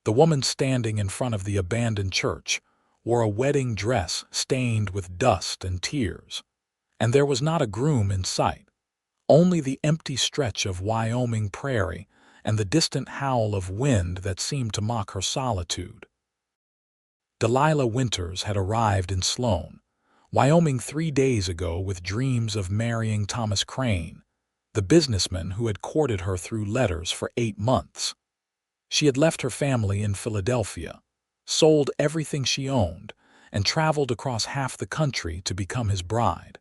The woman standing in front of the abandoned church wore a wedding dress stained with dust and tears, and there was not a groom in sight, only the empty stretch of Wyoming prairie and the distant howl of wind that seemed to mock her solitude. Delilah Winters had arrived in Sloan, Wyoming 3 days ago with dreams of marrying Thomas Crane, the businessman who had courted her through letters for 8 months. She had left her family in Philadelphia, sold everything she owned, and traveled across half the country to become his bride.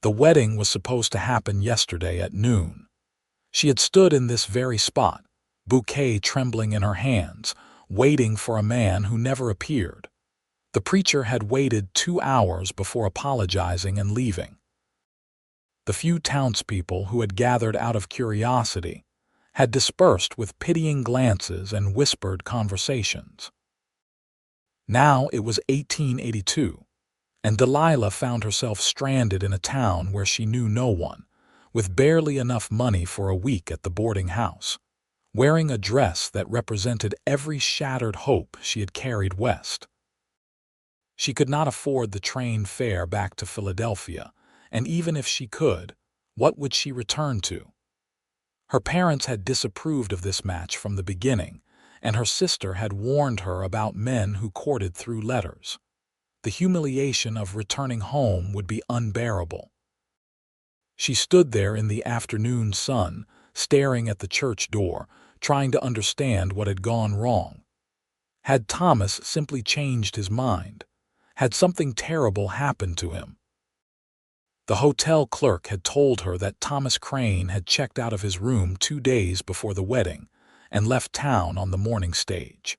The wedding was supposed to happen yesterday at noon. She had stood in this very spot, bouquet trembling in her hands, waiting for a man who never appeared. The preacher had waited 2 hours before apologizing and leaving. The few townspeople who had gathered out of curiosity had dispersed with pitying glances and whispered conversations. Now it was 1882, and Delilah found herself stranded in a town where she knew no one, with barely enough money for a week at the boarding house, wearing a dress that represented every shattered hope she had carried west. She could not afford the train fare back to Philadelphia, and even if she could, what would she return to? Her parents had disapproved of this match from the beginning, and her sister had warned her about men who courted through letters. The humiliation of returning home would be unbearable. She stood there in the afternoon sun, staring at the church door, trying to understand what had gone wrong. Had Thomas simply changed his mind? Had something terrible happened to him? The hotel clerk had told her that Thomas Crane had checked out of his room 2 days before the wedding and left town on the morning stage.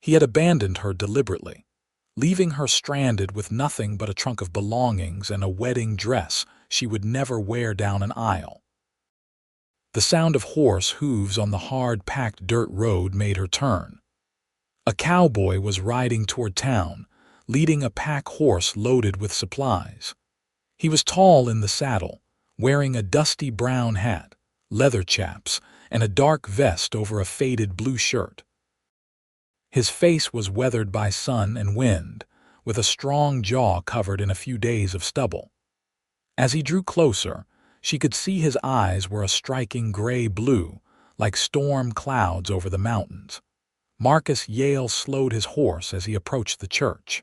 He had abandoned her deliberately, leaving her stranded with nothing but a trunk of belongings and a wedding dress she would never wear down an aisle. The sound of horse hooves on the hard-packed dirt road made her turn. A cowboy was riding toward town, leading a pack horse loaded with supplies. He was tall in the saddle, wearing a dusty brown hat, leather chaps, and a dark vest over a faded blue shirt. His face was weathered by sun and wind, with a strong jaw covered in a few days of stubble. As he drew closer, she could see his eyes were a striking gray-blue, like storm clouds over the mountains. Marcus Yale slowed his horse as he approached the church.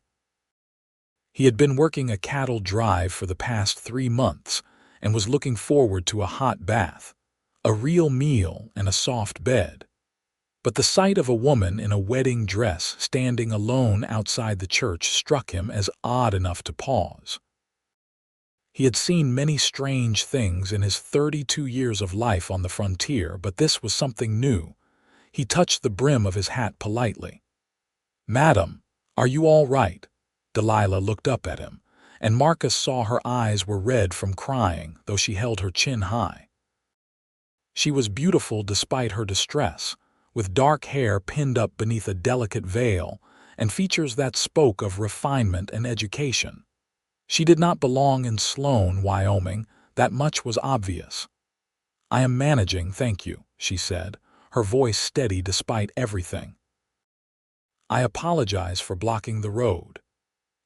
He had been working a cattle drive for the past 3 months and was looking forward to a hot bath, a real meal, and a soft bed. But the sight of a woman in a wedding dress standing alone outside the church struck him as odd enough to pause. He had seen many strange things in his 32 years of life on the frontier, but this was something new. He touched the brim of his hat politely. "Madam, are you all right?" Delilah looked up at him, and Marcus saw her eyes were red from crying, though she held her chin high. She was beautiful despite her distress, with dark hair pinned up beneath a delicate veil and features that spoke of refinement and education. She did not belong in Sloan, Wyoming, that much was obvious. "I am managing, thank you," she said, her voice steady despite everything. "I apologize for blocking the road."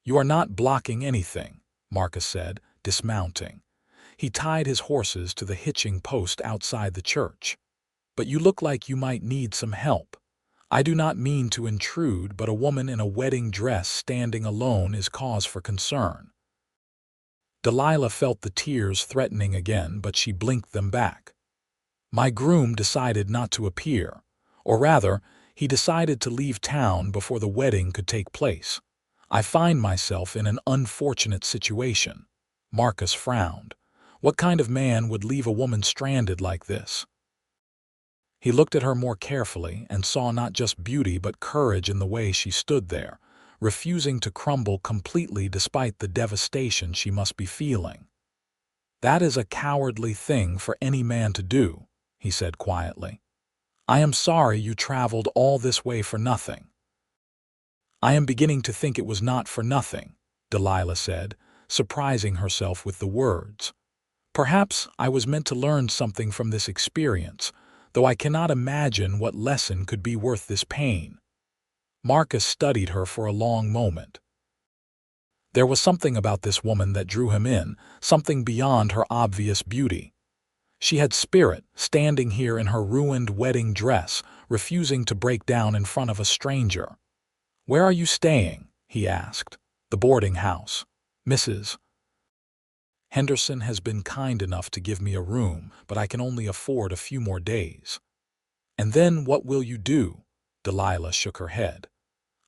"You are not blocking anything," Marcus said, dismounting. He tied his horses to the hitching post outside the church. "But you look like you might need some help. I do not mean to intrude, but a woman in a wedding dress standing alone is cause for concern." Delilah felt the tears threatening again, but she blinked them back. "My groom decided not to appear, or rather, he decided to leave town before the wedding could take place. I find myself in an unfortunate situation." Marcus frowned. What kind of man would leave a woman stranded like this? He looked at her more carefully and saw not just beauty but courage in the way she stood there, refusing to crumble completely despite the devastation she must be feeling. "That is a cowardly thing for any man to do," he said quietly. "I am sorry you traveled all this way for nothing." "I am beginning to think it was not for nothing," Delilah said, surprising herself with the words. "Perhaps I was meant to learn something from this experience, though I cannot imagine what lesson could be worth this pain." Marcus studied her for a long moment. There was something about this woman that drew him in, something beyond her obvious beauty. She had spirit, standing here in her ruined wedding dress, refusing to break down in front of a stranger. "Where are you staying?" he asked. "The boarding house. Mrs. Henderson has been kind enough to give me a room, but I can only afford a few more days." "And then what will you do?" Delilah shook her head.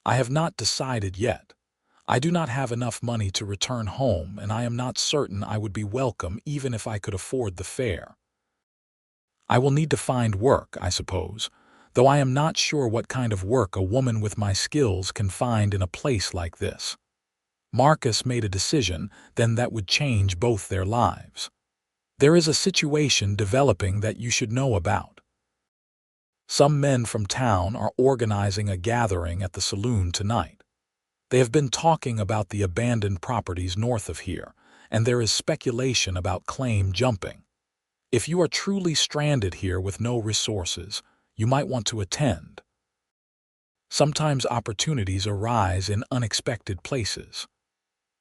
"I have not decided yet. I do not have enough money to return home, and I am not certain I would be welcome even if I could afford the fare. I will need to find work, I suppose, though I am not sure what kind of work a woman with my skills can find in a place like this." Marcus made a decision then that would change both their lives. "There is a situation developing that you should know about. Some men from town are organizing a gathering at the saloon tonight. They have been talking about the abandoned properties north of here, and there is speculation about claim jumping. If you are truly stranded here with no resources, you might want to attend. Sometimes opportunities arise in unexpected places."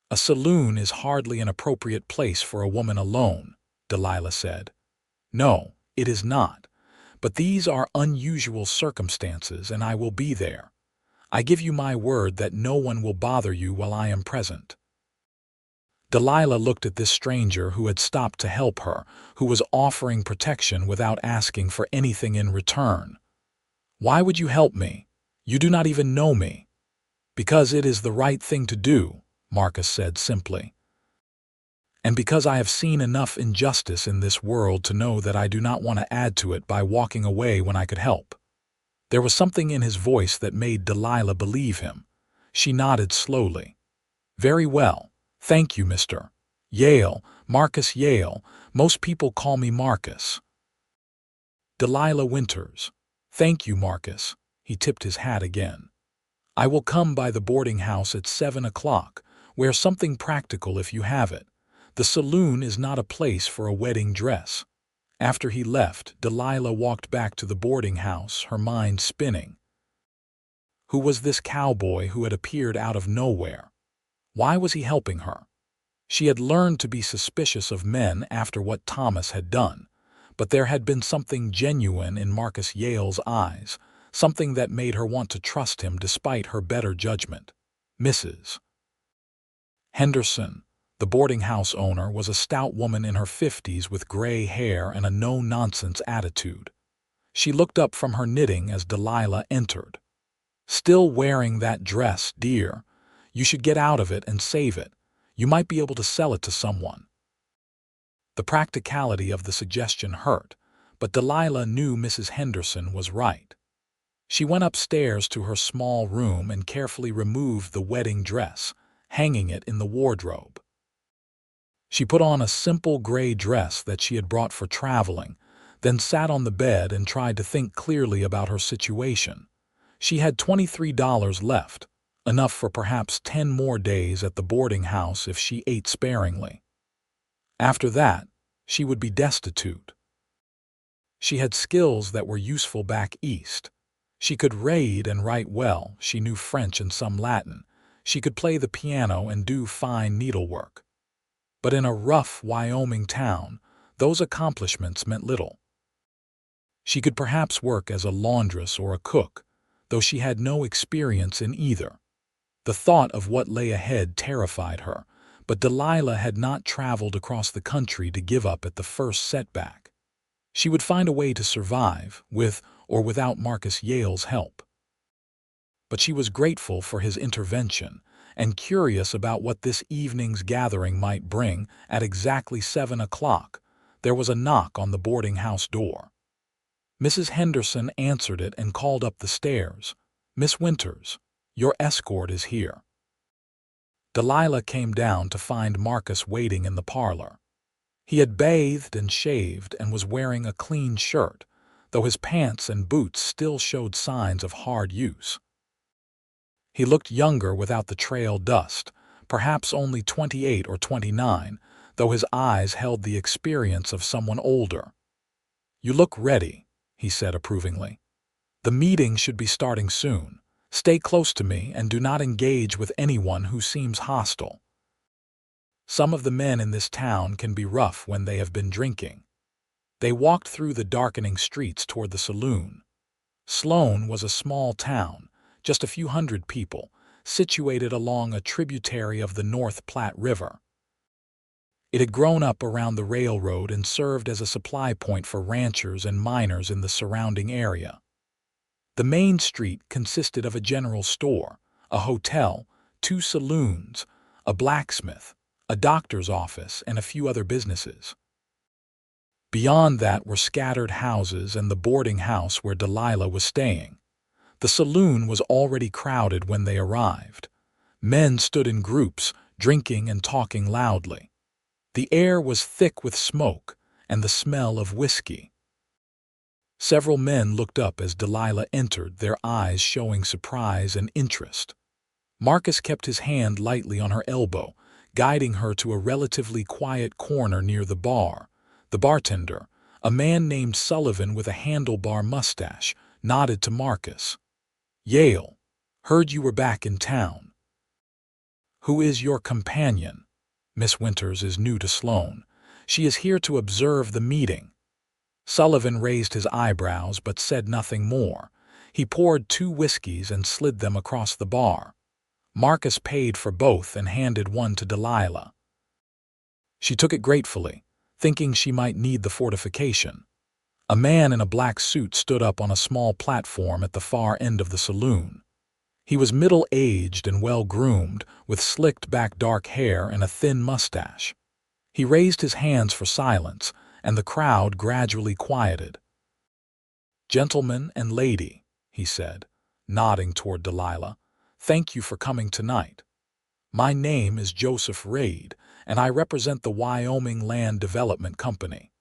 "A saloon is hardly an appropriate place for a woman alone," Delilah said. "No, it is not. But these are unusual circumstances, and I will be there. I give you my word that no one will bother you while I am present." Delilah looked at this stranger who had stopped to help her, who was offering protection without asking for anything in return. "Why would you help me? You do not even know me." "Because it is the right thing to do," Marcus said simply. "And because I have seen enough injustice in this world to know that I do not want to add to it by walking away when I could help." There was something in his voice that made Delilah believe him. She nodded slowly. "Very well. Thank you, Mr. Yale, Marcus Yale. Most people call me Marcus." "Delilah Winters." "Thank you, Marcus." He tipped his hat again. "I will come by the boarding house at 7 o'clock. Wear something practical if you have it. The saloon is not a place for a wedding dress." After he left, Delilah walked back to the boarding house, her mind spinning. Who was this cowboy who had appeared out of nowhere? Why was he helping her? She had learned to be suspicious of men after what Thomas had done, but there had been something genuine in Marcus Yale's eyes, something that made her want to trust him despite her better judgment. Mrs. Henderson, the boarding house owner, was a stout woman in her 50s with gray hair and a no-nonsense attitude. She looked up from her knitting as Delilah entered. "Still wearing that dress, dear? You should get out of it and save it. You might be able to sell it to someone." The practicality of the suggestion hurt, but Delilah knew Mrs. Henderson was right. She went upstairs to her small room and carefully removed the wedding dress, hanging it in the wardrobe. She put on a simple gray dress that she had brought for traveling, then sat on the bed and tried to think clearly about her situation. She had $23 left, enough for perhaps 10 more days at the boarding house if she ate sparingly. After that, she would be destitute. She had skills that were useful back east. She could read and write well, she knew French and some Latin. She could play the piano and do fine needlework. But in a rough Wyoming town, those accomplishments meant little. She could perhaps work as a laundress or a cook, though she had no experience in either. The thought of what lay ahead terrified her, but Delilah had not traveled across the country to give up at the first setback. She would find a way to survive, with or without Marcus Yale's help. But she was grateful for his intervention, and curious about what this evening's gathering might bring. At exactly 7 o'clock, there was a knock on the boarding house door. Mrs. Henderson answered it and called up the stairs. "Miss Winters, your escort is here." Delilah came down to find Marcus waiting in the parlor. He had bathed and shaved and was wearing a clean shirt, though his pants and boots still showed signs of hard use. He looked younger without the trail dust, perhaps only 28 or 29, though his eyes held the experience of someone older. "You look ready," he said approvingly. "The meeting should be starting soon. Stay close to me and do not engage with anyone who seems hostile. Some of the men in this town can be rough when they have been drinking." They walked through the darkening streets toward the saloon. Sloan was a small town, just a few hundred people, situated along a tributary of the North Platte River. It had grown up around the railroad and served as a supply point for ranchers and miners in the surrounding area. The main street consisted of a general store, a hotel, 2 saloons, a blacksmith, a doctor's office, and a few other businesses. Beyond that were scattered houses and the boarding house where Delilah was staying. The saloon was already crowded when they arrived. Men stood in groups, drinking and talking loudly. The air was thick with smoke and the smell of whiskey. Several men looked up as Delilah entered, their eyes showing surprise and interest. Marcus kept his hand lightly on her elbow, guiding her to a relatively quiet corner near the bar. The bartender, a man named Sullivan with a handlebar mustache, nodded to Marcus. "Yale, heard you were back in town. Who is your companion?" "Miss Winters is new to Sloan. She is here to observe the meeting." Sullivan raised his eyebrows but said nothing more. He poured 2 whiskeys and slid them across the bar. Marcus paid for both and handed one to Delilah. She took it gratefully, thinking she might need the fortification. A man in a black suit stood up on a small platform at the far end of the saloon. He was middle-aged and well-groomed, with slicked-back dark hair and a thin mustache. He raised his hands for silence, and the crowd gradually quieted. "Gentleman and lady," he said, nodding toward Delilah, "thank you for coming tonight. My name is Joseph Reid, and I represent the Wyoming Land Development Company.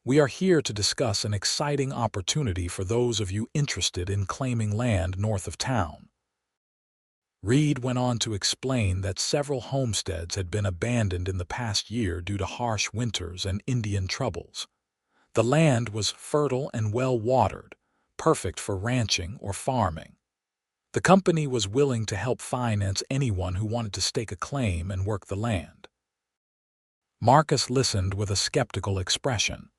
We are here to discuss an exciting opportunity for those of you interested in claiming land north of town." Reid went on to explain that several homesteads had been abandoned in the past year due to harsh winters and Indian troubles. The land was fertile and well-watered, perfect for ranching or farming. The company was willing to help finance anyone who wanted to stake a claim and work the land. Marcus listened with a skeptical expression.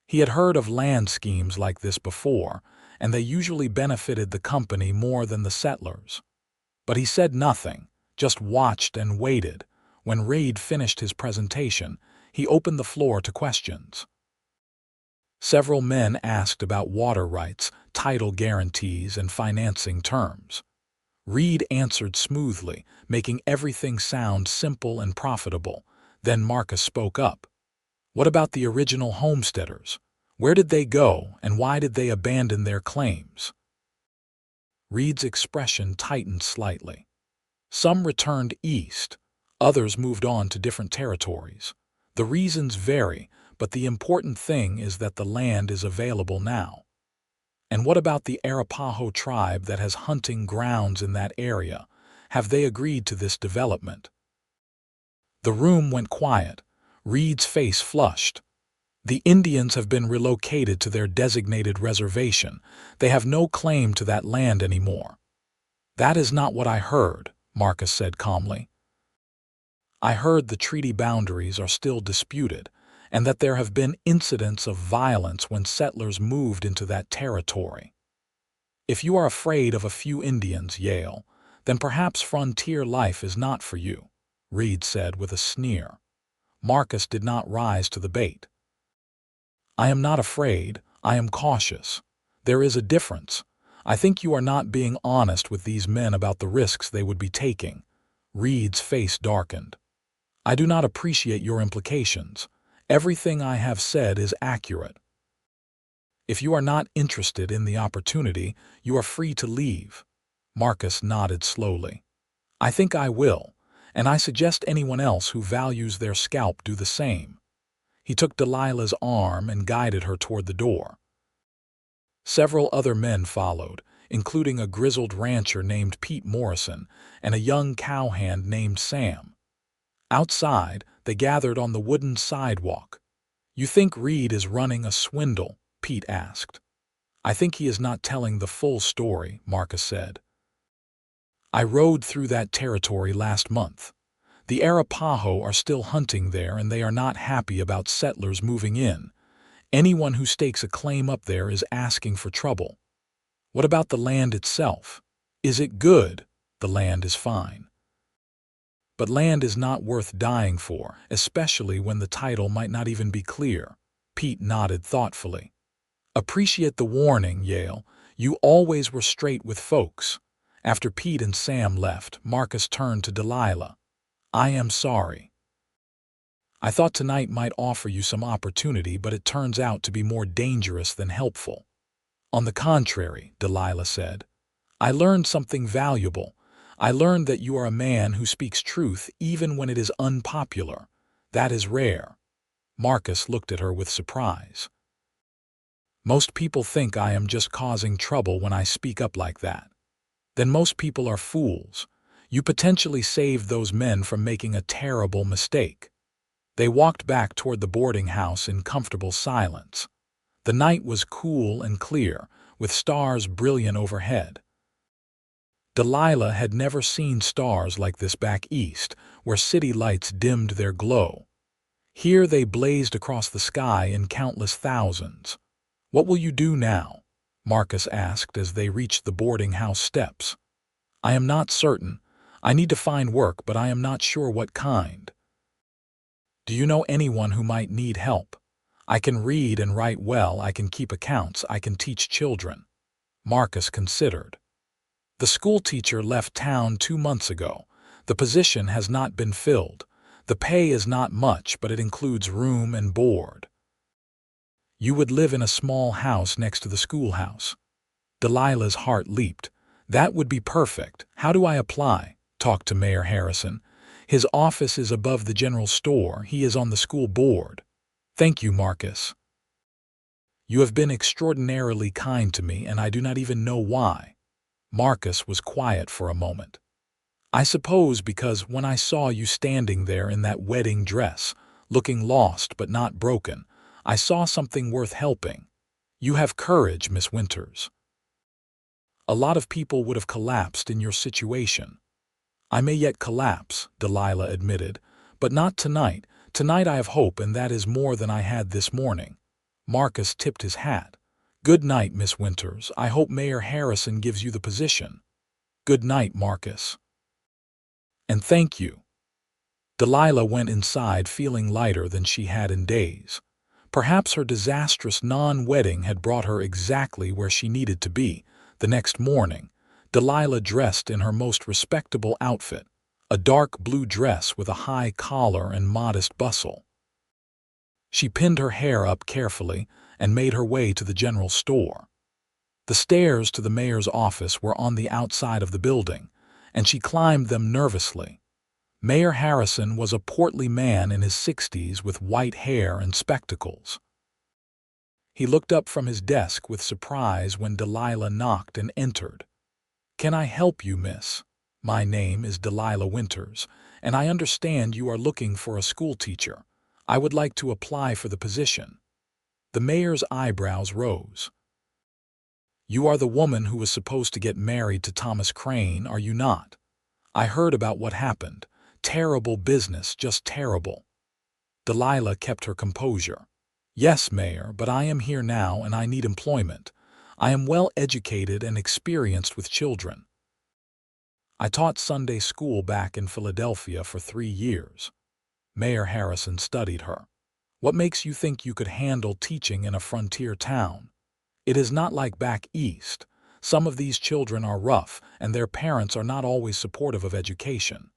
He had heard of land schemes like this before, and they usually benefited the company more than the settlers. But he said nothing, just watched and waited. When Reid finished his presentation, he opened the floor to questions. Several men asked about water rights, title guarantees, and financing terms. Reid answered smoothly, making everything sound simple and profitable. Then Marcus spoke up. "What about the original homesteaders? Where did they go, and why did they abandon their claims?" Reid's expression tightened slightly. "Some returned east, others moved on to different territories. The reasons vary, but the important thing is that the land is available now." "And what about the Arapaho tribe that has hunting grounds in that area? Have they agreed to this development?" The room went quiet. Reid's face flushed. "The Indians have been relocated to their designated reservation. They have no claim to that land anymore." "That is not what I heard," Marcus said calmly. "I heard the treaty boundaries are still disputed, and that there have been incidents of violence when settlers moved into that territory. If you are afraid of a few Indians, Yale, then perhaps frontier life is not for you," Reid said with a sneer. Marcus did not rise to the bait. "I am not afraid, I am cautious. There is a difference. I think you are not being honest with these men about the risks they would be taking." Reid's face darkened. "I do not appreciate your implications. Everything I have said is accurate. If you are not interested in the opportunity, you are free to leave." Marcus nodded slowly. "I think I will, and I suggest anyone else who values their scalp do the same." He took Delilah's arm and guided her toward the door. Several other men followed, including a grizzled rancher named Pete Morrison and a young cowhand named Sam. Outside, they gathered on the wooden sidewalk. "You think Reid is running a swindle?" Pete asked. I think he is not telling the full story, Marcus said. I rode through that territory last month. The Arapaho are still hunting there, and they are not happy about settlers moving in. Anyone who stakes a claim up there is asking for trouble. What about the land itself? Is it good? The land is fine. But land is not worth dying for, especially when the title might not even be clear. Pete nodded thoughtfully. Appreciate the warning, Yale. You always were straight with folks. After Pete and Sam left, Marcus turned to Delilah. I am sorry. I thought tonight might offer you some opportunity, but it turns out to be more dangerous than helpful. On the contrary, Delilah said. I learned something valuable. I learned that you are a man who speaks truth even when it is unpopular. That is rare. Marcus looked at her with surprise. Most people think I am just causing trouble when I speak up like that. Then most people are fools. You potentially saved those men from making a terrible mistake. They walked back toward the boarding house in comfortable silence. The night was cool and clear, with stars brilliant overhead. Delilah had never seen stars like this back east, where city lights dimmed their glow. Here they blazed across the sky in countless thousands. What will you do now? Marcus asked as they reached the boarding house steps. I am not certain. I need to find work, but I am not sure what kind. Do you know anyone who might need help? I can read and write well, I can keep accounts, I can teach children. Marcus considered. The schoolteacher left town 2 months ago. The position has not been filled. The pay is not much, but it includes room and board. You would live in a small house next to the schoolhouse. Delilah's heart leaped. That would be perfect. How do I apply? Talk to Mayor Harrison. His office is above the general store. He is on the school board. Thank you, Marcus. You have been extraordinarily kind to me, and I do not even know why. Marcus was quiet for a moment. I suppose because when I saw you standing there in that wedding dress, looking lost but not broken, I saw something worth helping. You have courage, Miss Winters. A lot of people would have collapsed in your situation. I may yet collapse, Delilah admitted, but not tonight. Tonight I have hope, and that is more than I had this morning. Marcus tipped his hat. Good night, Miss Winters. I hope Mayor Harrison gives you the position. Good night, Marcus. And thank you. Delilah went inside feeling lighter than she had in days. Perhaps her disastrous non-wedding had brought her exactly where she needed to be. The next morning, Delilah dressed in her most respectable outfit, a dark blue dress with a high collar and modest bustle. She pinned her hair up carefully and made her way to the general store. The stairs to the mayor's office were on the outside of the building, and she climbed them nervously. Mayor Harrison was a portly man in his 60s with white hair and spectacles. He looked up from his desk with surprise when Delilah knocked and entered. Can I help you, miss? My name is Delilah Winters, and I understand you are looking for a schoolteacher. I would like to apply for the position. The mayor's eyebrows rose. You are the woman who was supposed to get married to Thomas Crane, are you not? I heard about what happened. Terrible business, just terrible. Delilah kept her composure. Yes, Mayor, but I am here now and I need employment. I am well educated and experienced with children. I taught Sunday school back in Philadelphia for 3 years. Mayor Harrison studied her. What makes you think you could handle teaching in a frontier town? It is not like back east. Some of these children are rough, and their parents are not always supportive of education.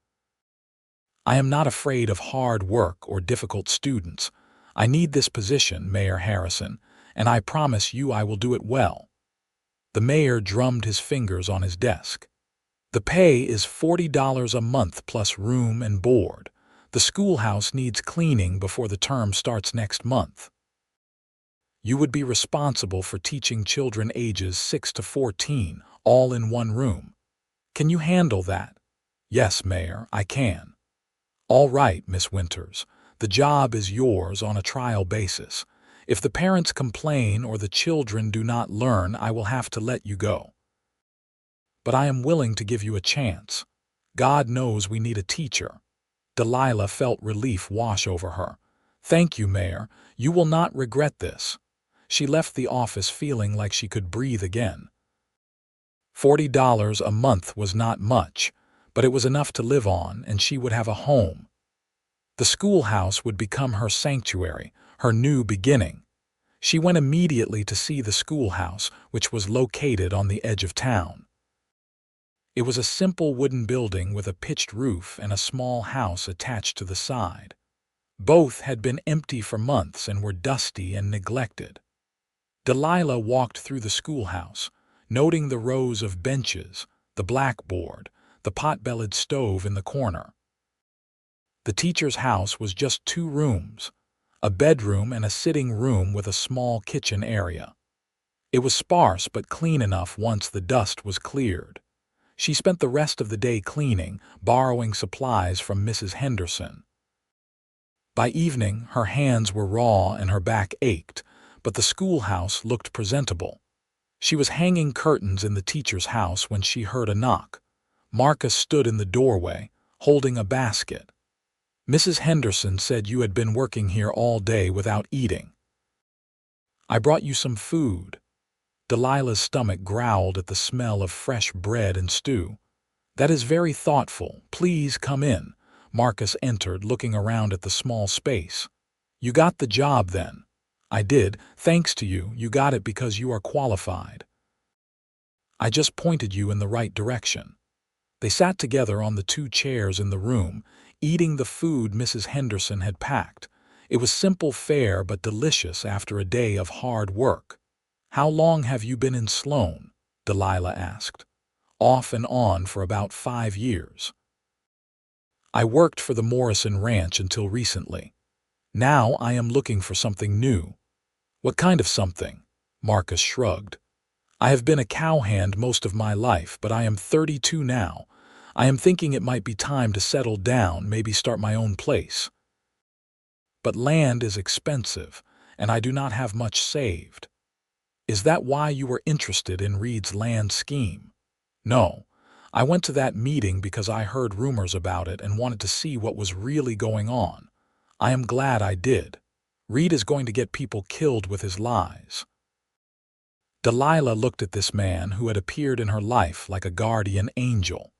I am not afraid of hard work or difficult students. I need this position, Mayor Harrison, and I promise you I will do it well. The mayor drummed his fingers on his desk. The pay is $40 a month plus room and board. The schoolhouse needs cleaning before the term starts next month. You would be responsible for teaching children ages 6 to 14, all in one room. Can you handle that? Yes, Mayor, I can. All right, Miss Winters. The job is yours on a trial basis. If the parents complain or the children do not learn, I will have to let you go. But I am willing to give you a chance. God knows we need a teacher." Delilah felt relief wash over her. "Thank you, Mayor. You will not regret this." She left the office feeling like she could breathe again. $40 a month was not much, but it was enough to live on, and she would have a home. The schoolhouse would become her sanctuary, her new beginning. She went immediately to see the schoolhouse, which was located on the edge of town. It was a simple wooden building with a pitched roof and a small house attached to the side. Both had been empty for months and were dusty and neglected. Delilah walked through the schoolhouse, noting the rows of benches, the blackboard, the pot-bellied stove in the corner. The teacher's house was just 2 rooms, a bedroom and a sitting room with a small kitchen area. It was sparse but clean enough once the dust was cleared. She spent the rest of the day cleaning, borrowing supplies from Mrs. Henderson. By evening, her hands were raw and her back ached, but the schoolhouse looked presentable. She was hanging curtains in the teacher's house when she heard a knock. Marcus stood in the doorway, holding a basket. "Mrs. Henderson said you had been working here all day without eating. I brought you some food." Delilah's stomach growled at the smell of fresh bread and stew. "That is very thoughtful. Please come in." Marcus entered, looking around at the small space. "You got the job then?" "I did. Thanks to you. You got it because you are qualified. I just pointed you in the right direction." They sat together on the 2 chairs in the room, eating the food Mrs. Henderson had packed. It was simple fare but delicious after a day of hard work. "How long have you been in Sloan?" Delilah asked. "Off and on for about 5 years. I worked for the Morrison Ranch until recently. Now I am looking for something new." "What kind of something?" Marcus shrugged. "I have been a cowhand most of my life, but I am 32 now. I am thinking it might be time to settle down, maybe start my own place. But land is expensive, and I do not have much saved." "Is that why you were interested in Reed's land scheme?" "No. I went to that meeting because I heard rumors about it and wanted to see what was really going on. I am glad I did. Reed is going to get people killed with his lies." Delilah looked at this man who had appeared in her life like a guardian angel.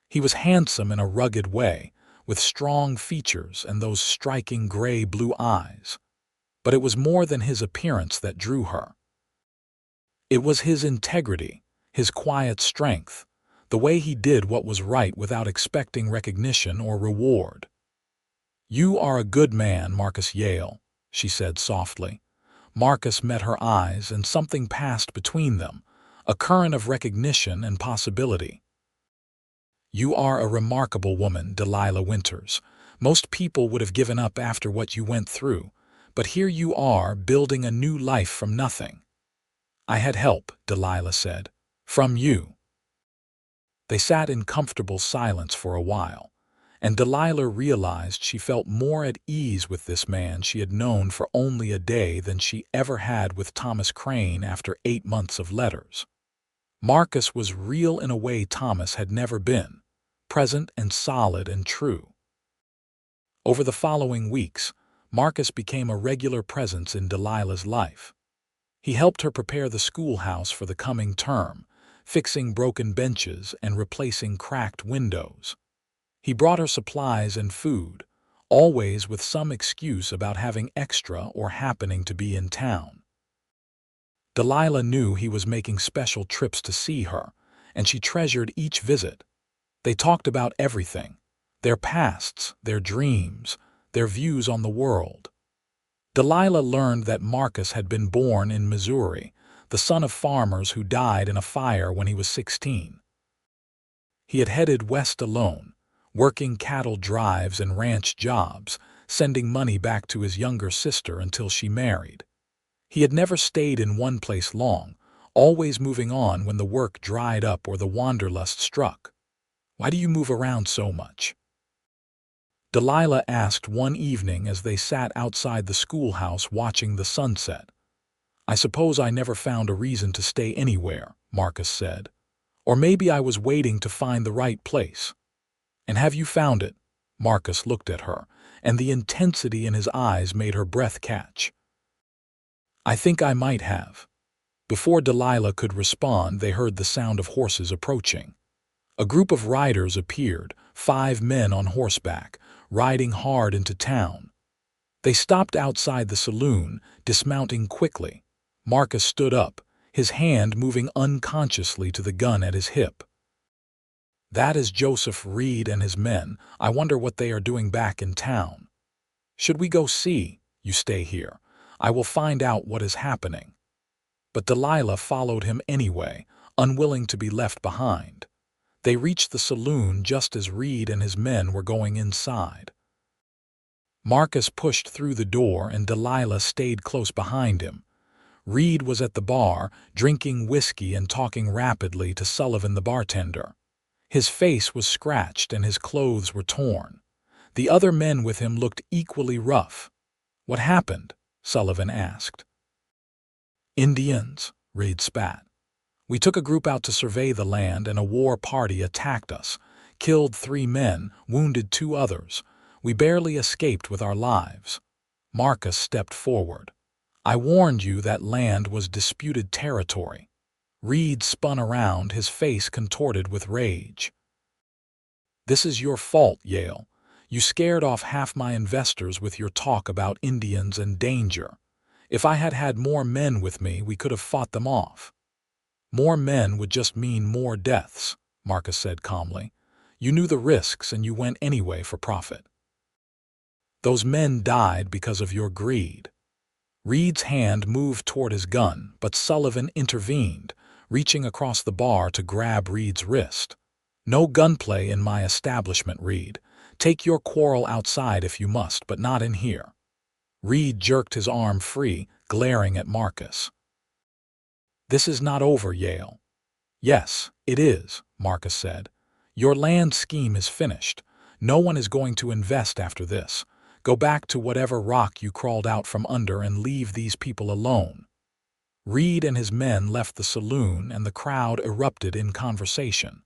He was handsome in a rugged way, with strong features and those striking gray-blue eyes. But it was more than his appearance that drew her. It was his integrity, his quiet strength, the way he did what was right without expecting recognition or reward. "You are a good man, Marcus Yale," she said softly. Marcus met her eyes, and something passed between them, a current of recognition and possibility. "You are a remarkable woman, Delilah Winters. Most people would have given up after what you went through, but here you are, building a new life from nothing." "I had help," Delilah said. "From you." They sat in comfortable silence for a while, and Delilah realized she felt more at ease with this man she had known for only a day than she ever had with Thomas Crane after 8 months of letters. Marcus was real in a way Thomas had never been, present and solid and true. Over the following weeks, Marcus became a regular presence in Delilah's life. He helped her prepare the schoolhouse for the coming term, fixing broken benches and replacing cracked windows. He brought her supplies and food, always with some excuse about having extra or happening to be in town. Delilah knew he was making special trips to see her, and she treasured each visit. They talked about everything, their pasts, their dreams, their views on the world. Delilah learned that Marcus had been born in Missouri, the son of farmers who died in a fire when he was 16. He had headed west alone, working cattle drives and ranch jobs, sending money back to his younger sister until she married. He had never stayed in one place long, always moving on when the work dried up or the wanderlust struck. "Why do you move around so much?" Delilah asked one evening as they sat outside the schoolhouse watching the sunset. "I suppose I never found a reason to stay anywhere," Marcus said. "Or maybe I was waiting to find the right place." "And have you found it?" Marcus looked at her, and the intensity in his eyes made her breath catch. "I think I might have." Before Delilah could respond, they heard the sound of horses approaching. A group of riders appeared, 5 men on horseback, riding hard into town. They stopped outside the saloon, dismounting quickly. Marcus stood up, his hand moving unconsciously to the gun at his hip. "That is Joseph Reed and his men. I wonder what they are doing back in town." "Should we go see?" "You stay here. I will find out what is happening." But Delilah followed him anyway, unwilling to be left behind. They reached the saloon just as Reed and his men were going inside. Marcus pushed through the door and Delilah stayed close behind him. Reed was at the bar, drinking whiskey and talking rapidly to Sullivan the bartender. His face was scratched and his clothes were torn. The other men with him looked equally rough. "What happened?" Sullivan asked. "Indians," Reed spat. "We took a group out to survey the land and a war party attacked us, killed 3 men, wounded 2 others. We barely escaped with our lives." Marcus stepped forward. "I warned you that land was disputed territory." Reed spun around, his face contorted with rage. "This is your fault, Yale. You scared off half my investors with your talk about Indians and danger. If I had had more men with me, we could have fought them off." "More men would just mean more deaths," Marcus said calmly. "You knew the risks and you went anyway for profit." "Those men died because of your greed." Reed's hand moved toward his gun, but Sullivan intervened, reaching across the bar to grab Reed's wrist. "No gunplay in my establishment, Reed. Take your quarrel outside if you must, but not in here." Reed jerked his arm free, glaring at Marcus. "This is not over, Yale." "Yes, it is," Marcus said. "Your land scheme is finished. No one is going to invest after this. Go back to whatever rock you crawled out from under and leave these people alone." Reed and his men left the saloon and the crowd erupted in conversation.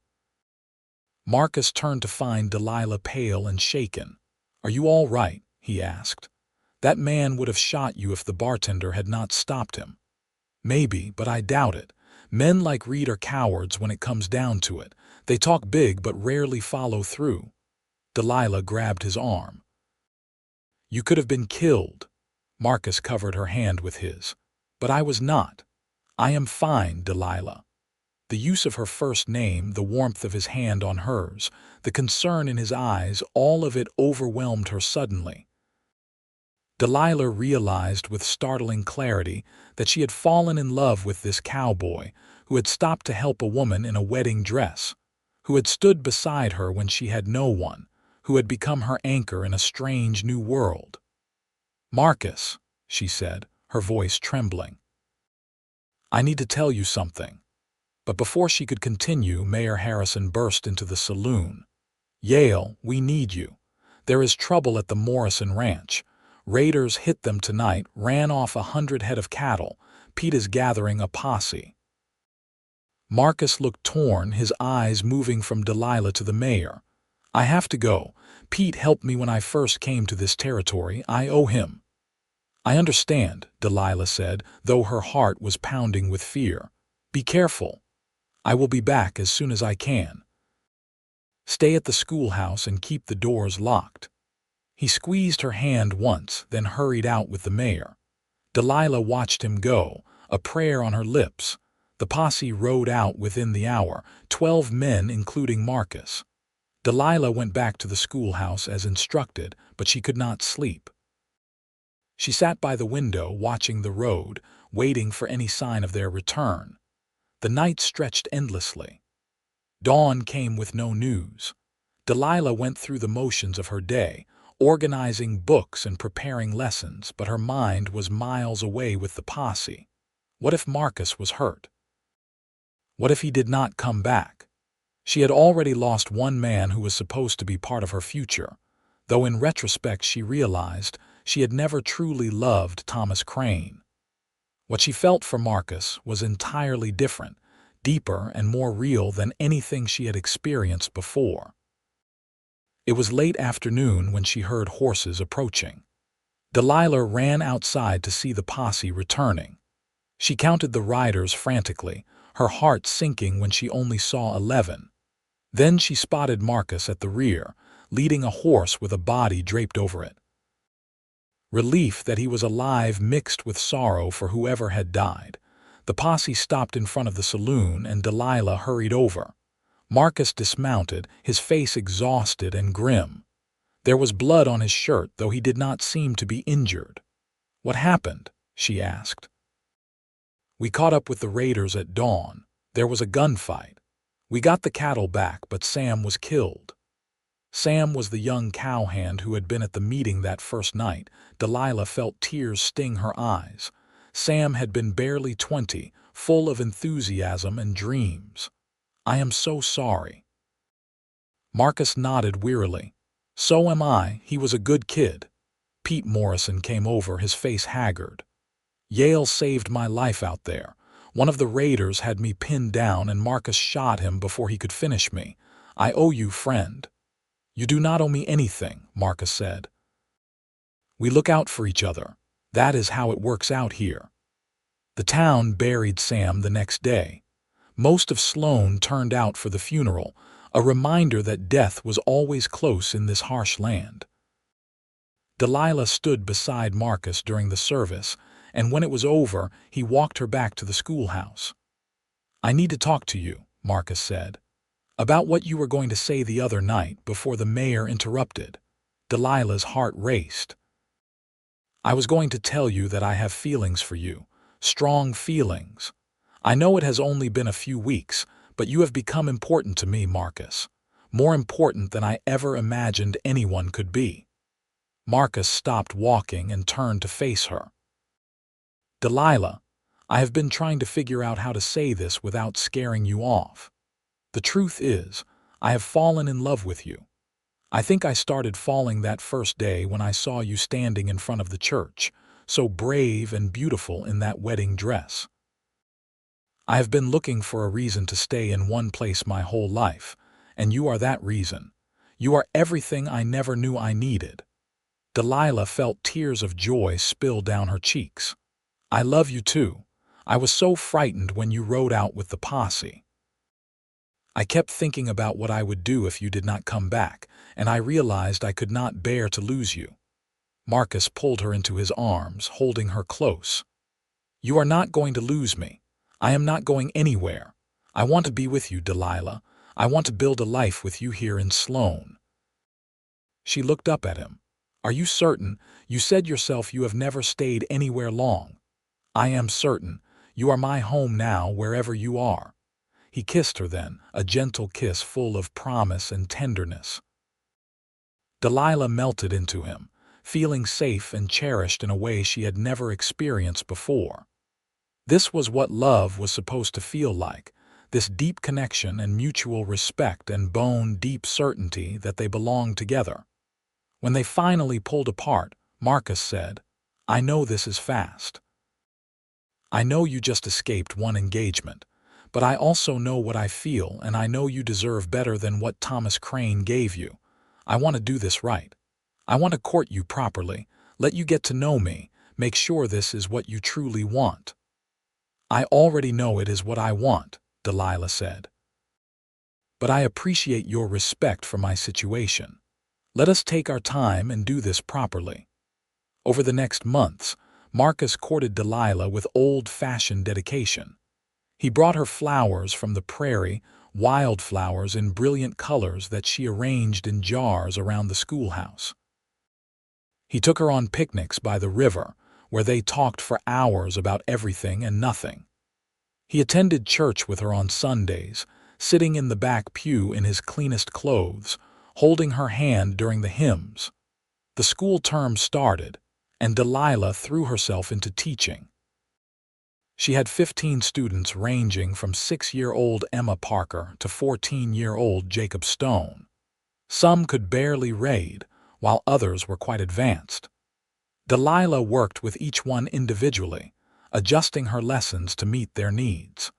Marcus turned to find Delilah pale and shaken. "Are you all right?" he asked. "That man would have shot you if the bartender had not stopped him." "Maybe, but I doubt it. Men like Reed are cowards when it comes down to it. They talk big but rarely follow through." Delilah grabbed his arm. "You could have been killed." Marcus covered her hand with his. "But I was not. I am fine, Delilah." The use of her first name, the warmth of his hand on hers, the concern in his eyes, all of it overwhelmed her suddenly. Delilah realized with startling clarity that she had fallen in love with this cowboy who had stopped to help a woman in a wedding dress, who had stood beside her when she had no one, who had become her anchor in a strange new world. "Marcus," she said, her voice trembling. "I need to tell you something." But before she could continue, Mayor Harrison burst into the saloon. "Yale, we need you. There is trouble at the Morrison Ranch. Raiders hit them tonight, ran off 100 head of cattle. Pete is gathering a posse." Marcus looked torn, his eyes moving from Delilah to the mayor. "I have to go. Pete helped me when I first came to this territory. I owe him." "I understand," Delilah said, though her heart was pounding with fear. "Be careful. I will be back as soon as I can. Stay at the schoolhouse and keep the doors locked." He squeezed her hand once, then hurried out with the mayor. Delilah watched him go, a prayer on her lips. The posse rode out within the hour, 12 men including Marcus. Delilah went back to the schoolhouse as instructed, but she could not sleep. She sat by the window watching the road, waiting for any sign of their return. The night stretched endlessly. Dawn came with no news. Delilah went through the motions of her day, organizing books and preparing lessons, but her mind was miles away with the posse. What if Marcus was hurt? What if he did not come back? She had already lost one man who was supposed to be part of her future. though in retrospect she realized she had never truly loved Thomas Crane. What she felt for Marcus was entirely different, deeper and more real than anything she had experienced before. It was late afternoon when she heard horses approaching. Delilah ran outside to see the posse returning. She counted the riders frantically, her heart sinking when she only saw 11. Then she spotted Marcus at the rear, leading a horse with a body draped over it. Relief that he was alive mixed with sorrow for whoever had died. The posse stopped in front of the saloon and Delilah hurried over. Marcus dismounted, his face exhausted and grim. There was blood on his shirt, though he did not seem to be injured. "What happened?" she asked. "We caught up with the raiders at dawn. There was a gunfight. We got the cattle back, but Sam was killed." Sam was the young cowhand who had been at the meeting that first night. Delilah felt tears sting her eyes. Sam had been barely 20, full of enthusiasm and dreams. "I am so sorry." Marcus nodded wearily. "So am I. He was a good kid." Pete Morrison came over, his face haggard. "Yale saved my life out there. One of the raiders had me pinned down and Marcus shot him before he could finish me. I owe you, friend." "You do not owe me anything," Marcus said. "We look out for each other. That is how it works out here." The town buried Sam the next day. Most of Sloan turned out for the funeral, a reminder that death was always close in this harsh land. Delilah stood beside Marcus during the service, and when it was over, he walked her back to the schoolhouse. "I need to talk to you," Marcus said, "about what you were going to say the other night before the mayor interrupted." Delilah's heart raced. "I was going to tell you that I have feelings for you, strong feelings. I know it has only been a few weeks, but you have become important to me, Marcus. More important than I ever imagined anyone could be." Marcus stopped walking and turned to face her. "Delilah, I have been trying to figure out how to say this without scaring you off. The truth is, I have fallen in love with you. I think I started falling that first day when I saw you standing in front of the church, so brave and beautiful in that wedding dress. I have been looking for a reason to stay in one place my whole life, and you are that reason. You are everything I never knew I needed." Delilah felt tears of joy spill down her cheeks. "I love you too. I was so frightened when you rode out with the posse. I kept thinking about what I would do if you did not come back, and I realized I could not bear to lose you." Marcus pulled her into his arms, holding her close. "You are not going to lose me. I am not going anywhere. I want to be with you, Delilah. I want to build a life with you here in Sloan." She looked up at him. "Are you certain? You said yourself you have never stayed anywhere long." "I am certain. You are my home now, wherever you are." He kissed her then, a gentle kiss full of promise and tenderness. Delilah melted into him, feeling safe and cherished in a way she had never experienced before. This was what love was supposed to feel like, this deep connection and mutual respect and bone-deep certainty that they belonged together. When they finally pulled apart, Marcus said, "I know this is fast. I know you just escaped one engagement, but I also know what I feel, and I know you deserve better than what Thomas Crane gave you. I want to do this right. I want to court you properly, let you get to know me, make sure this is what you truly want." "I already know it is what I want," Delilah said. "But I appreciate your respect for my situation. Let us take our time and do this properly." Over the next months, Marcus courted Delilah with old-fashioned dedication. He brought her flowers from the prairie, wildflowers in brilliant colors that she arranged in jars around the schoolhouse. He took her on picnics by the river, where they talked for hours about everything and nothing. He attended church with her on Sundays, sitting in the back pew in his cleanest clothes, holding her hand during the hymns. The school term started, and Delilah threw herself into teaching. She had 15 students ranging from 6-year-old Emma Parker to 14-year-old Jacob Stone. Some could barely read, while others were quite advanced. Delilah worked with each one individually, adjusting her lessons to meet their needs.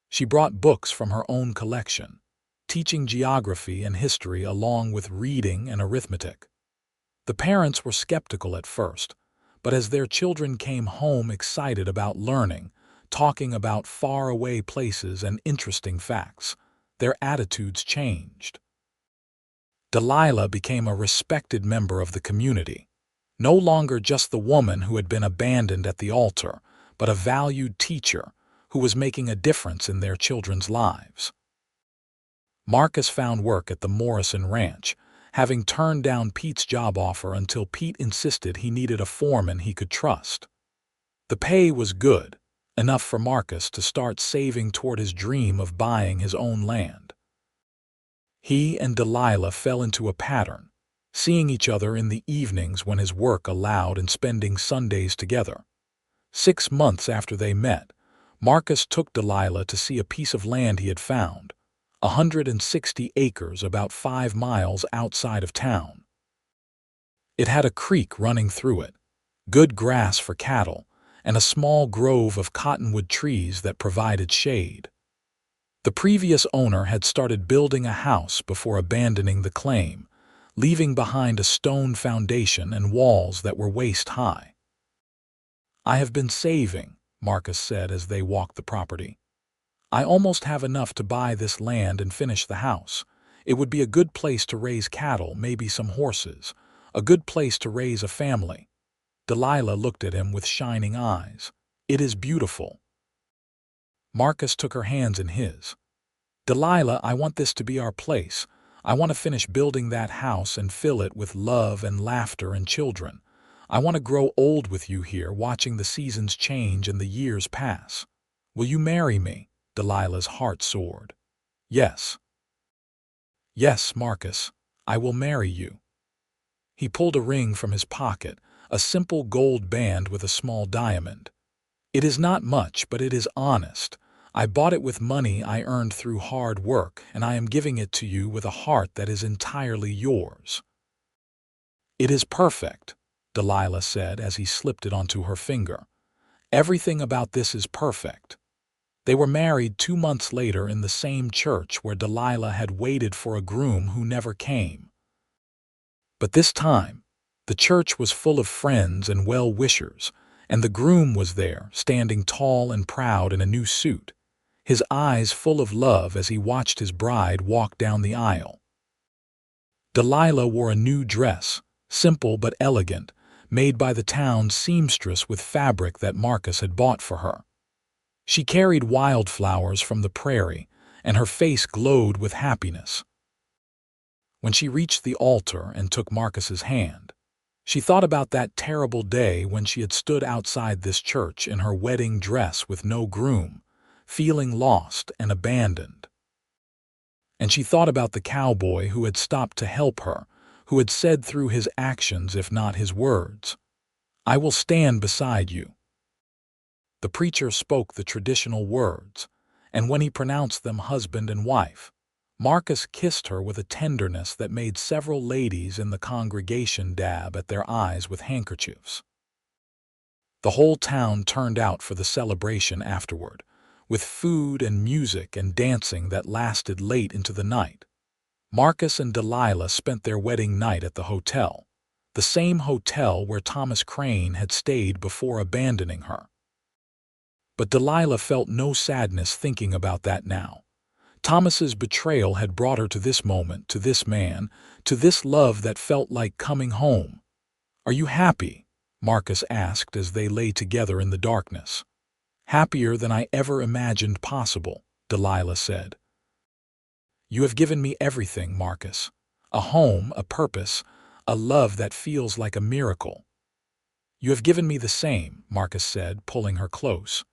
She brought books from her own collection, teaching geography and history along with reading and arithmetic. The parents were skeptical at first, but as their children came home excited about learning, talking about faraway places and interesting facts, their attitudes changed. Delilah became a respected member of the community, no longer just the woman who had been abandoned at the altar, but a valued teacher who was making a difference in their children's lives. Marcus found work at the Morrison Ranch, having turned down Pete's job offer until Pete insisted he needed a foreman he could trust. The pay was good, enough for Marcus to start saving toward his dream of buying his own land. He and Delilah fell into a pattern, seeing each other in the evenings when his work allowed and spending Sundays together. 6 months after they met, Marcus took Delilah to see a piece of land he had found, 160 acres about 5 miles outside of town. It had a creek running through it, good grass for cattle, and a small grove of cottonwood trees that provided shade. The previous owner had started building a house before abandoning the claim, leaving behind a stone foundation and walls that were waist-high. "I have been saving," Marcus said as they walked the property. "I almost have enough to buy this land and finish the house. It would be a good place to raise cattle, maybe some horses, a good place to raise a family." Delilah looked at him with shining eyes. "It is beautiful." Marcus took her hands in his. "Delilah, I want this to be our place. I want to finish building that house and fill it with love and laughter and children. I want to grow old with you here, watching the seasons change and the years pass. Will you marry me?" Delilah's heart soared. "Yes. Yes, Marcus, I will marry you." He pulled a ring from his pocket, a simple gold band with a small diamond. "It is not much, but it is honest. I bought it with money I earned through hard work, and I am giving it to you with a heart that is entirely yours." "It is perfect," Delilah said as he slipped it onto her finger. "Everything about this is perfect." They were married 2 months later in the same church where Delilah had waited for a groom who never came. But this time, the church was full of friends and well-wishers, and the groom was there, standing tall and proud in a new suit, his eyes full of love as he watched his bride walk down the aisle. Delilah wore a new dress, simple but elegant, made by the town's seamstress with fabric that Marcus had bought for her. She carried wildflowers from the prairie, and her face glowed with happiness. When she reached the altar and took Marcus's hand, she thought about that terrible day when she had stood outside this church in her wedding dress with no groom, feeling lost and abandoned. And she thought about the cowboy who had stopped to help her, who had said through his actions, if not his words, "I will stand beside you." The preacher spoke the traditional words, and when he pronounced them husband and wife, Marcus kissed her with a tenderness that made several ladies in the congregation dab at their eyes with handkerchiefs. The whole town turned out for the celebration afterward, with food and music and dancing that lasted late into the night. Marcus and Delilah spent their wedding night at the hotel, the same hotel where Thomas Crane had stayed before abandoning her. But Delilah felt no sadness thinking about that now. Thomas's betrayal had brought her to this moment, to this man, to this love that felt like coming home. "Are you happy?" Marcus asked as they lay together in the darkness. "Happier than I ever imagined possible," Delilah said. "You have given me everything, Marcus. A home, a purpose, a love that feels like a miracle." "You have given me the same," Marcus said, pulling her close.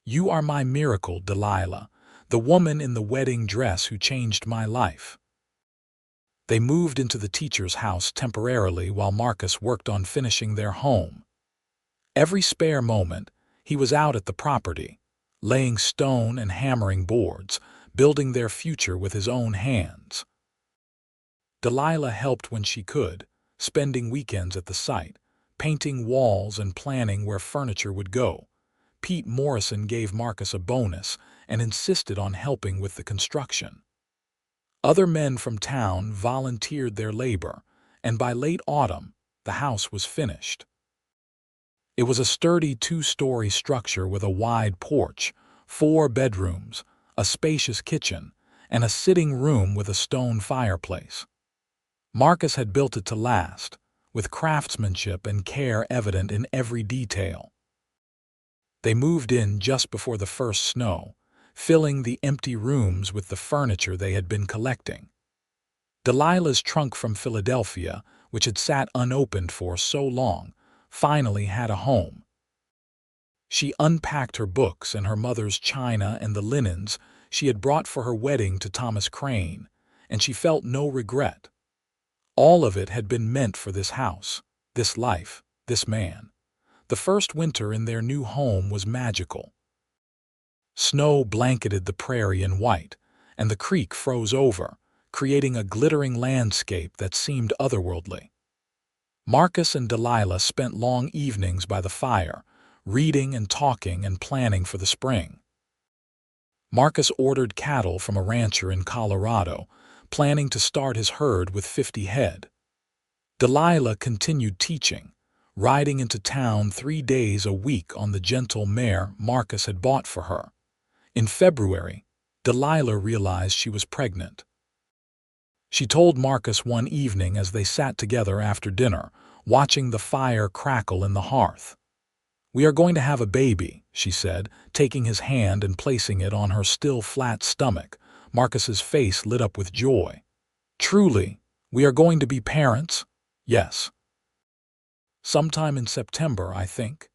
"You are my miracle, Delilah, the woman in the wedding dress who changed my life." They moved into the teacher's house temporarily while Marcus worked on finishing their home. Every spare moment, he was out at the property, laying stone and hammering boards, building their future with his own hands. Delilah helped when she could, spending weekends at the site, painting walls and planning where furniture would go. Pete Morrison gave Marcus a bonus and insisted on helping with the construction. Other men from town volunteered their labor, and by late autumn, the house was finished. It was a sturdy two-story structure with a wide porch, 4 bedrooms, a spacious kitchen, and a sitting room with a stone fireplace. Marcus had built it to last, with craftsmanship and care evident in every detail. They moved in just before the first snow, filling the empty rooms with the furniture they had been collecting. Delilah's trunk from Philadelphia, which had sat unopened for so long, finally had a home. She unpacked her books and her mother's china and the linens she had brought for her wedding to Thomas Crane, and she felt no regret. All of it had been meant for this house, this life, this man. The first winter in their new home was magical. Snow blanketed the prairie in white, and the creek froze over, creating a glittering landscape that seemed otherworldly. Marcus and Delilah spent long evenings by the fire, reading and talking and planning for the spring. Marcus ordered cattle from a rancher in Colorado, planning to start his herd with 50 head. Delilah continued teaching, riding into town 3 days a week on the gentle mare Marcus had bought for her. In February, Delilah realized she was pregnant. She told Marcus one evening as they sat together after dinner, watching the fire crackle in the hearth. "We are going to have a baby," she said, taking his hand and placing it on her still flat stomach. Marcus's face lit up with joy. "Truly, we are going to be parents?" "Yes." "Sometime in September, I think."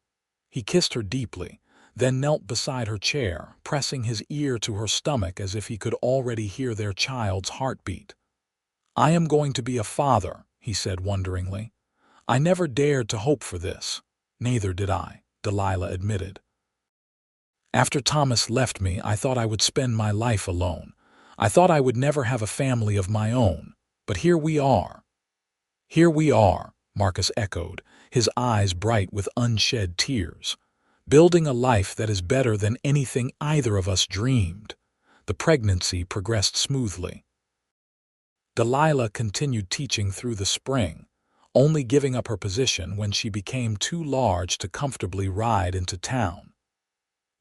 He kissed her deeply, then knelt beside her chair, pressing his ear to her stomach as if he could already hear their child's heartbeat. "I am going to be a father," he said wonderingly. "I never dared to hope for this." "Neither did I," Delilah admitted. "After Thomas left me, I thought I would spend my life alone. I thought I would never have a family of my own. But here we are." "Here we are," Marcus echoed, his eyes bright with unshed tears. "Building a life that is better than anything either of us dreamed." The pregnancy progressed smoothly. Delilah continued teaching through the spring, only giving up her position when she became too large to comfortably ride into town.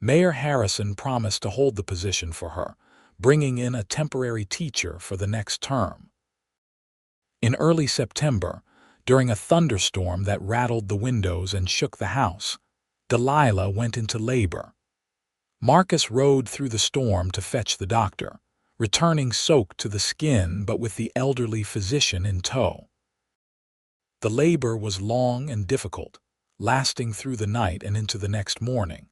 Mayor Harrison promised to hold the position for her, bringing in a temporary teacher for the next term. In early September, during a thunderstorm that rattled the windows and shook the house, Delilah went into labor. Marcus rode through the storm to fetch the doctor, returning soaked to the skin but with the elderly physician in tow. The labor was long and difficult, lasting through the night and into the next morning.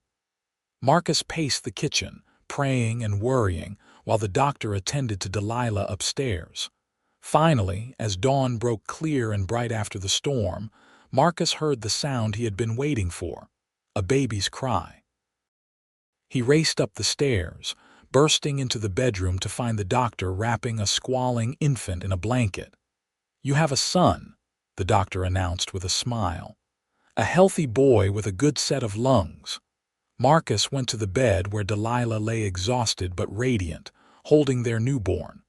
Marcus paced the kitchen, praying and worrying, while the doctor attended to Delilah upstairs. Finally, as dawn broke clear and bright after the storm, Marcus heard the sound he had been waiting for, a baby's cry. He raced up the stairs, bursting into the bedroom to find the doctor wrapping a squalling infant in a blanket. "You have a son," the doctor announced with a smile. "A healthy boy with a good set of lungs." Marcus went to the bed where Delilah lay exhausted but radiant, holding their newborn.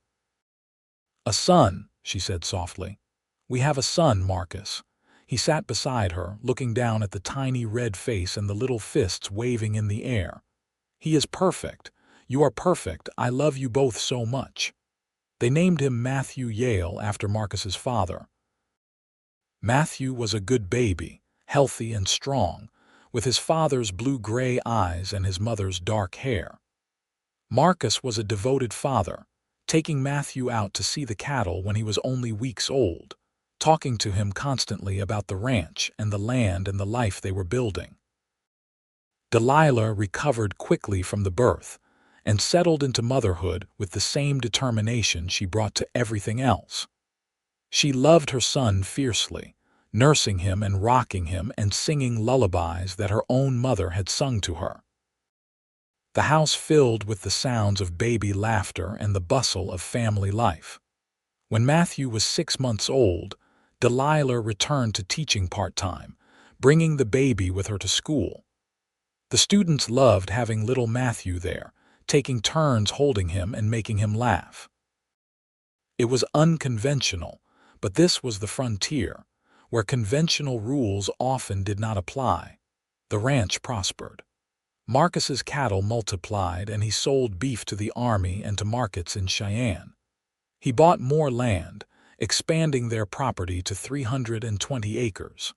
"A son," she said softly. "We have a son, Marcus." He sat beside her, looking down at the tiny red face and the little fists waving in the air. "He is perfect. You are perfect. I love you both so much." They named him Matthew Yale after Marcus's father. Matthew was a good baby, healthy and strong, with his father's blue-gray eyes and his mother's dark hair. Marcus was a devoted father, taking Matthew out to see the cattle when he was only weeks old, talking to him constantly about the ranch and the land and the life they were building. Delilah recovered quickly from the birth and settled into motherhood with the same determination she brought to everything else. She loved her son fiercely, nursing him and rocking him and singing lullabies that her own mother had sung to her. The house filled with the sounds of baby laughter and the bustle of family life. When Matthew was 6 months old, Delilah returned to teaching part-time, bringing the baby with her to school. The students loved having little Matthew there, taking turns holding him and making him laugh. It was unconventional, but this was the frontier, where conventional rules often did not apply. The ranch prospered. Marcus's cattle multiplied and he sold beef to the army and to markets in Cheyenne. He bought more land, expanding their property to 320 acres.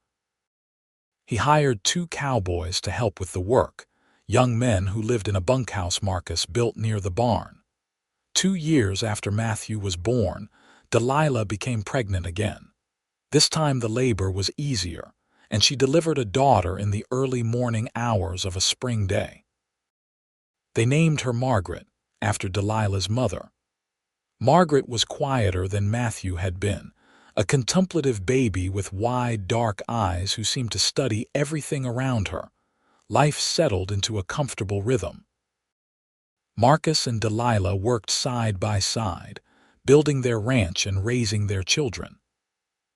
He hired 2 cowboys to help with the work, young men who lived in a bunkhouse Marcus built near the barn. 2 years after Matthew was born, Delilah became pregnant again. This time the labor was easier, and she delivered a daughter in the early morning hours of a spring day. They named her Margaret, after Delilah's mother. Margaret was quieter than Matthew had been, a contemplative baby with wide, dark eyes who seemed to study everything around her. Life settled into a comfortable rhythm. Marcus and Delilah worked side by side, building their ranch and raising their children.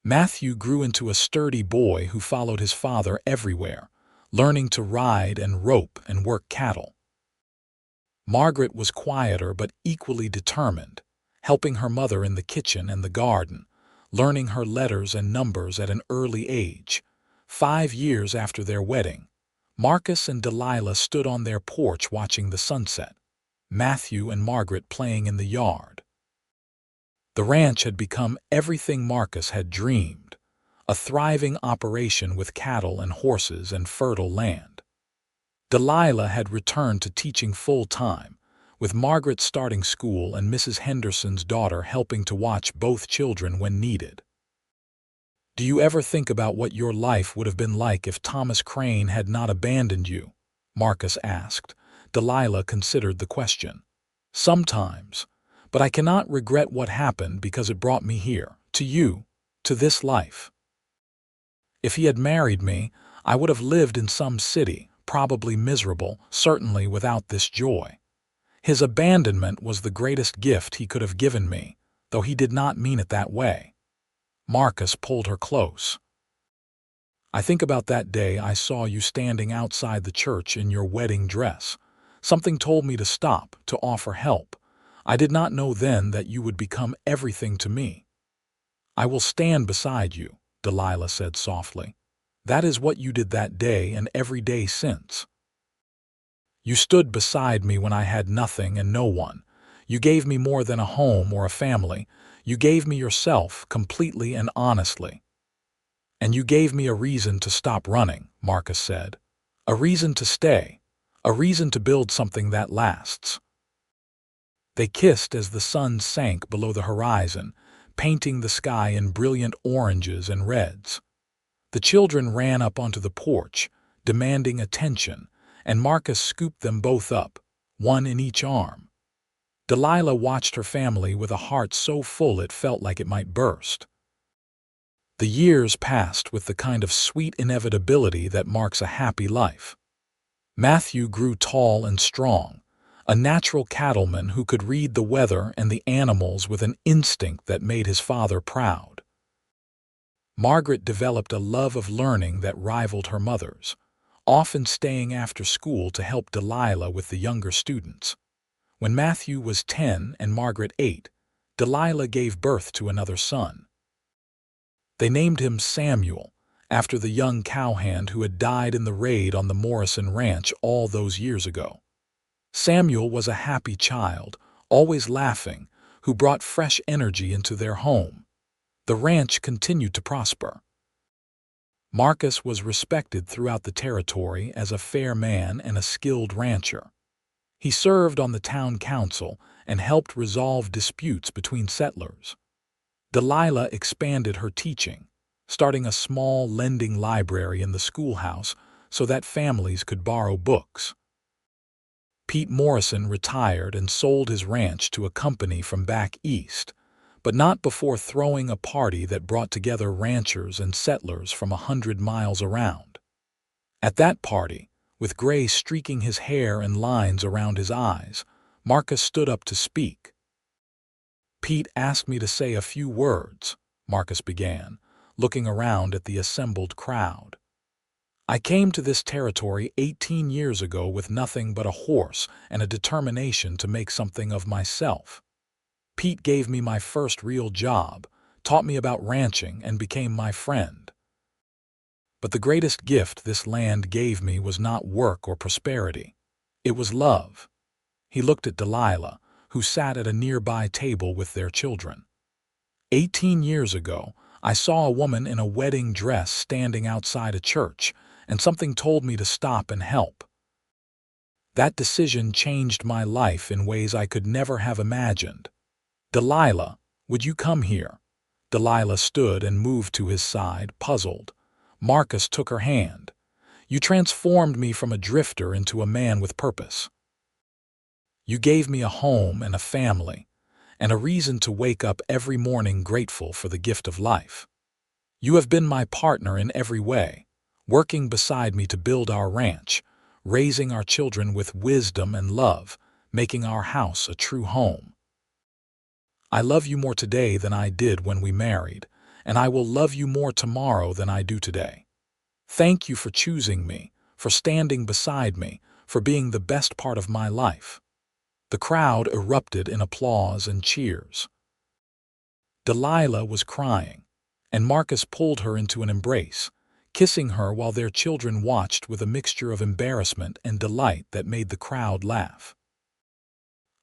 Matthew grew into a sturdy boy who followed his father everywhere, learning to ride and rope and work cattle. Margaret was quieter but equally determined, helping her mother in the kitchen and the garden, learning her letters and numbers at an early age. 5 years after their wedding, Marcus and Delilah stood on their porch watching the sunset, Matthew and Margaret playing in the yard. The ranch had become everything Marcus had dreamed, a thriving operation with cattle and horses and fertile land. Delilah had returned to teaching full-time, with Margaret starting school and Mrs. Henderson's daughter helping to watch both children when needed. Do you ever think about what your life would have been like if Thomas Crane had not abandoned you? Marcus asked. Delilah considered the question. Sometimes, but I cannot regret what happened because it brought me here, to you, to this life. If he had married me, I would have lived in some city, probably miserable, certainly without this joy. His abandonment was the greatest gift he could have given me, though he did not mean it that way. Marcus pulled her close. I think about that day I saw you standing outside the church in your wedding dress. Something told me to stop, to offer help. I did not know then that you would become everything to me. I will stand beside you, Delilah said softly. That is what you did that day and every day since. You stood beside me when I had nothing and no one. You gave me more than a home or a family. You gave me yourself completely and honestly. And you gave me a reason to stop running, Marcus said. A reason to stay. A reason to build something that lasts. They kissed as the sun sank below the horizon, painting the sky in brilliant oranges and reds. The children ran up onto the porch, demanding attention, and Marcus scooped them both up, one in each arm. Delilah watched her family with a heart so full it felt like it might burst. The years passed with the kind of sweet inevitability that marks a happy life. Matthew grew tall and strong, a natural cattleman who could read the weather and the animals with an instinct that made his father proud. Margaret developed a love of learning that rivaled her mother's, often staying after school to help Delilah with the younger students. When Matthew was 10 and Margaret 8, Delilah gave birth to another son. They named him Samuel, after the young cowhand who had died in the raid on the Morrison Ranch all those years ago. Samuel was a happy child, always laughing, who brought fresh energy into their home. The ranch continued to prosper. Marcus was respected throughout the territory as a fair man and a skilled rancher. He served on the town council and helped resolve disputes between settlers. Delilah expanded her teaching, starting a small lending library in the schoolhouse so that families could borrow books. Pete Morrison retired and sold his ranch to a company from back east, but not before throwing a party that brought together ranchers and settlers from 100 miles around. At that party, with gray streaking his hair and lines around his eyes, Marcus stood up to speak. Pete asked me to say a few words, Marcus began, looking around at the assembled crowd. I came to this territory 18 years ago with nothing but a horse and a determination to make something of myself. Pete gave me my first real job, taught me about ranching, and became my friend. But the greatest gift this land gave me was not work or prosperity. It was love. He looked at Delilah, who sat at a nearby table with their children. 18 years ago, I saw a woman in a wedding dress standing outside a church, and something told me to stop and help. That decision changed my life in ways I could never have imagined. Delilah, would you come here? Delilah stood and moved to his side, puzzled. Marcus took her hand. You transformed me from a drifter into a man with purpose. You gave me a home and a family, and a reason to wake up every morning grateful for the gift of life. You have been my partner in every way, working beside me to build our ranch, raising our children with wisdom and love, making our house a true home. I love you more today than I did when we married, and I will love you more tomorrow than I do today. Thank you for choosing me, for standing beside me, for being the best part of my life. The crowd erupted in applause and cheers. Delilah was crying, and Marcus pulled her into an embrace, kissing her while their children watched with a mixture of embarrassment and delight that made the crowd laugh.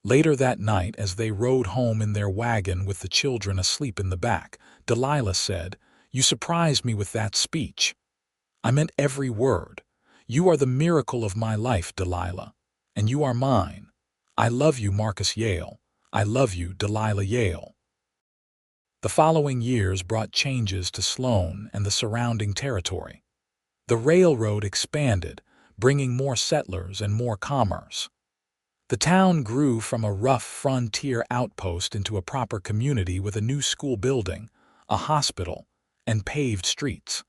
Later that night, as they rode home in their wagon with the children asleep in the back, Delilah said, "You surprised me with that speech. I meant every word. You are the miracle of my life, Delilah, and you are mine. I love you, Marcus Yale. I love you, Delilah Yale." The following years brought changes to Sloan and the surrounding territory. The railroad expanded, bringing more settlers and more commerce. The town grew from a rough frontier outpost into a proper community with a new school building, a hospital, and paved streets.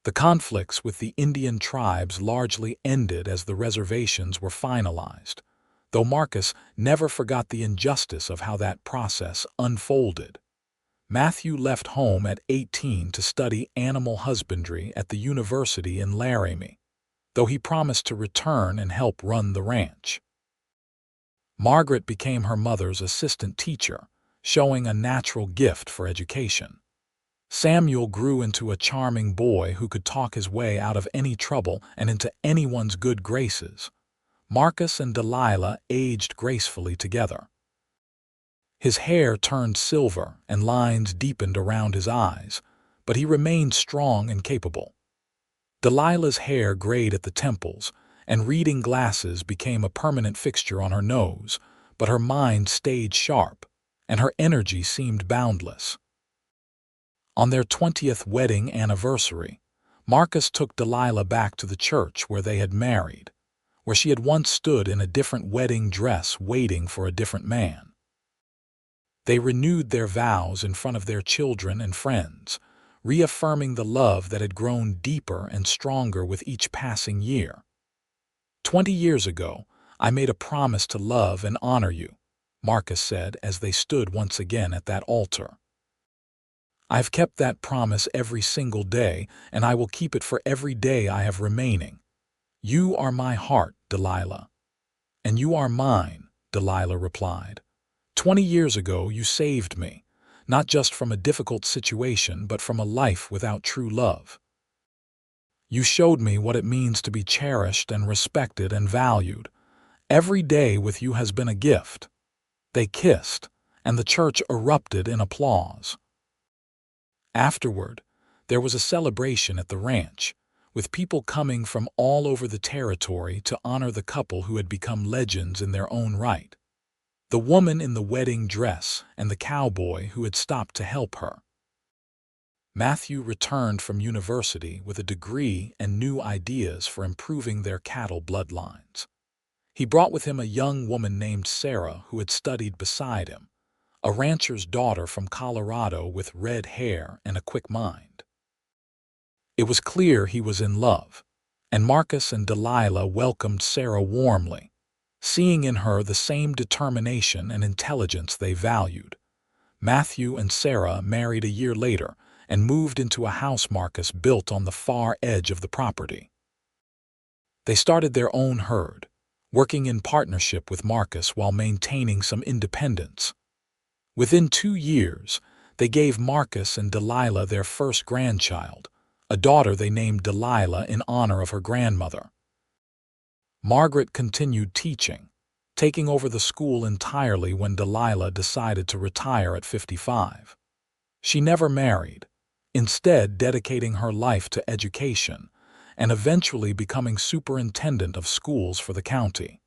The conflicts with the Indian tribes largely ended as the reservations were finalized, though Marcus never forgot the injustice of how that process unfolded. Matthew left home at 18 to study animal husbandry at the university in Laramie, though he promised to return and help run the ranch. Margaret became her mother's assistant teacher, showing a natural gift for education. Samuel grew into a charming boy who could talk his way out of any trouble and into anyone's good graces. Marcus and Delilah aged gracefully together. His hair turned silver and lines deepened around his eyes, but he remained strong and capable. Delilah's hair grayed at the temples, and reading glasses became a permanent fixture on her nose, but her mind stayed sharp, and her energy seemed boundless. On their 20th wedding anniversary, Marcus took Delilah back to the church where they had married, where she had once stood in a different wedding dress waiting for a different man. They renewed their vows in front of their children and friends, reaffirming the love that had grown deeper and stronger with each passing year. 20 years ago, I made a promise to love and honor you, Marcus said as they stood once again at that altar. I've kept that promise every single day, and I will keep it for every day I have remaining. You are my heart, Delilah. And you are mine, Delilah replied. 20 years ago, you saved me, not just from a difficult situation, but from a life without true love. You showed me what it means to be cherished and respected and valued. Every day with you has been a gift. They kissed, and the church erupted in applause. Afterward, there was a celebration at the ranch, with people coming from all over the territory to honor the couple who had become legends in their own right. The woman in the wedding dress and the cowboy who had stopped to help her. Matthew returned from university with a degree and new ideas for improving their cattle bloodlines. He brought with him a young woman named Sarah who had studied beside him, a rancher's daughter from Colorado with red hair and a quick mind. It was clear he was in love, and Marcus and Delilah welcomed Sarah warmly. seeing in her the same determination and intelligence they valued. Matthew and Sarah married a year later and moved into a house Marcus built on the far edge of the property. They started their own herd, working in partnership with Marcus while maintaining some independence. Within 2 years, they gave Marcus and Delilah their first grandchild, a daughter they named Delilah in honor of her grandmother. Margaret continued teaching, taking over the school entirely when Delilah decided to retire at 55. She never married, instead dedicating her life to education and eventually becoming superintendent of schools for the county.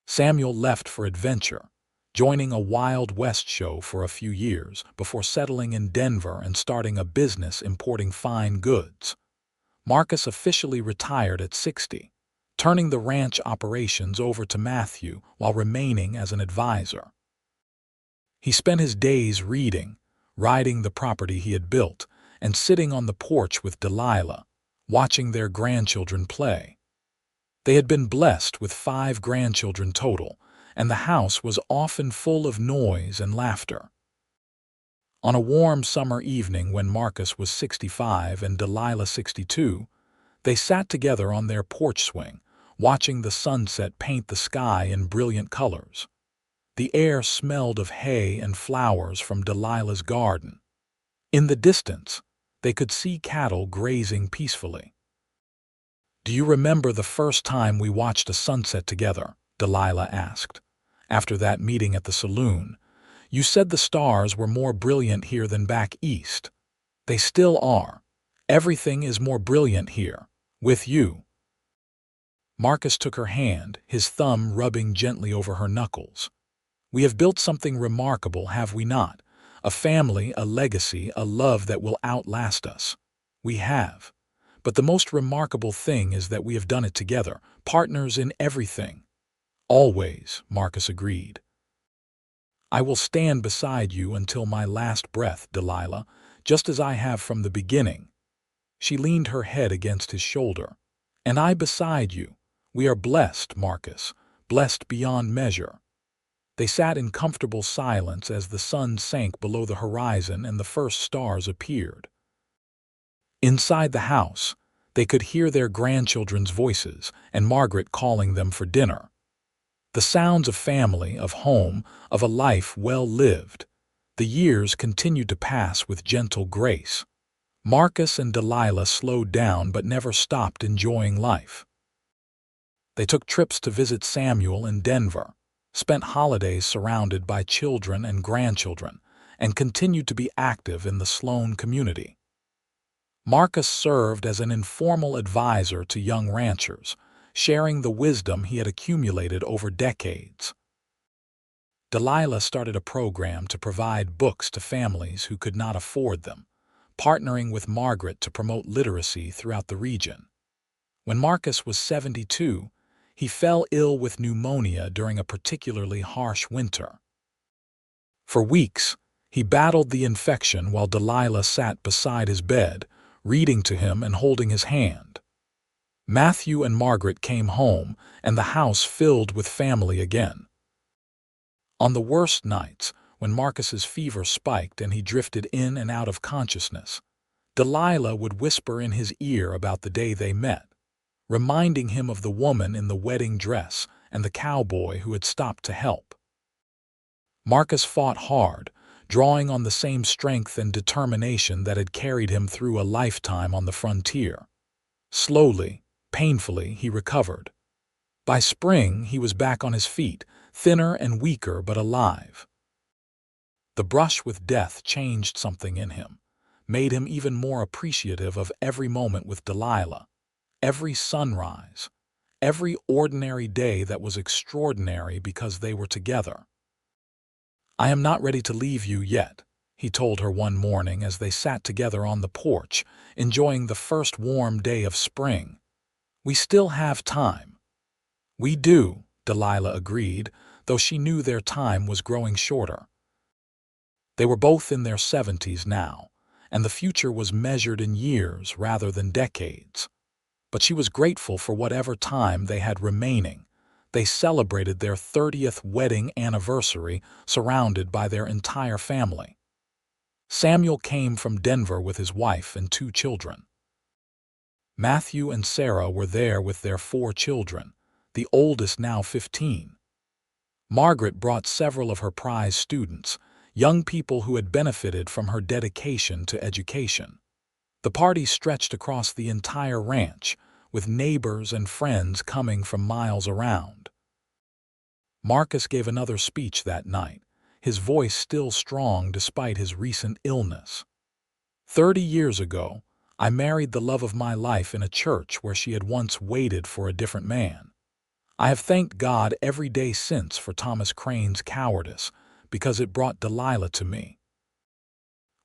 Samuel left for adventure, joining a Wild West show for a few years before settling in Denver and starting a business importing fine goods. Marcus officially retired at 60, turning the ranch operations over to Matthew while remaining as an advisor. He spent his days reading, riding the property he had built, and sitting on the porch with Delilah, watching their grandchildren play. They had been blessed with 5 grandchildren total, and the house was often full of noise and laughter. On a warm summer evening when Marcus was 65 and Delilah 62, they sat together on their porch swing, watching the sunset paint the sky in brilliant colors. The air smelled of hay and flowers from Delilah's garden. In the distance, they could see cattle grazing peacefully. "Do you remember the first time we watched a sunset together?" Delilah asked. "After that meeting at the saloon, you said the stars were more brilliant here than back east. They still are. Everything is more brilliant here, with you." Marcus took her hand, his thumb rubbing gently over her knuckles. "We have built something remarkable, have we not? A family, a legacy, a love that will outlast us. We have. But the most remarkable thing is that we have done it together, partners in everything." "Always," Marcus agreed. "I will stand beside you until my last breath, Delilah, just as I have from the beginning." She leaned her head against his shoulder. "And I beside you. We are blessed, Marcus, blessed beyond measure." They sat in comfortable silence as the sun sank below the horizon and the first stars appeared. Inside the house, they could hear their grandchildren's voices and Margaret calling them for dinner. The sounds of family, of home, of a life well lived. The years continued to pass with gentle grace. Marcus and Delilah slowed down but never stopped enjoying life. They took trips to visit Samuel in Denver, spent holidays surrounded by children and grandchildren, and continued to be active in the Sloan community. Marcus served as an informal advisor to young ranchers, sharing the wisdom he had accumulated over decades. Delilah started a program to provide books to families who could not afford them, partnering with Margaret to promote literacy throughout the region. When Marcus was 72, he fell ill with pneumonia during a particularly harsh winter. For weeks, he battled the infection while Delilah sat beside his bed, reading to him and holding his hand. Matthew and Margaret came home, and the house filled with family again. On the worst nights, when Marcus's fever spiked and he drifted in and out of consciousness, Delilah would whisper in his ear about the day they met, reminding him of the woman in the wedding dress and the cowboy who had stopped to help. Marcus fought hard, drawing on the same strength and determination that had carried him through a lifetime on the frontier. Slowly, painfully, he recovered. By spring, he was back on his feet, thinner and weaker but alive. The brush with death changed something in him, made him even more appreciative of every moment with Delilah, every sunrise, every ordinary day that was extraordinary because they were together. "I am not ready to leave you yet," he told her one morning as they sat together on the porch, enjoying the first warm day of spring. "We still have time." "We do," Delilah agreed, though she knew their time was growing shorter. They were both in their 70s now, and the future was measured in years rather than decades. But she was grateful for whatever time they had remaining, They celebrated their 30th wedding anniversary surrounded by their entire family. Samuel came from Denver with his wife and 2 children. Matthew and Sarah were there with their 4 children, the oldest now 15. Margaret brought several of her prize students, young people who had benefited from her dedication to education. The party stretched across the entire ranch, with neighbors and friends coming from miles around. Marcus gave another speech that night, his voice still strong despite his recent illness. 30 years ago, I married the love of my life in a church where she had once waited for a different man. I have thanked God every day since for Thomas Crane's cowardice, because it brought Delilah to me.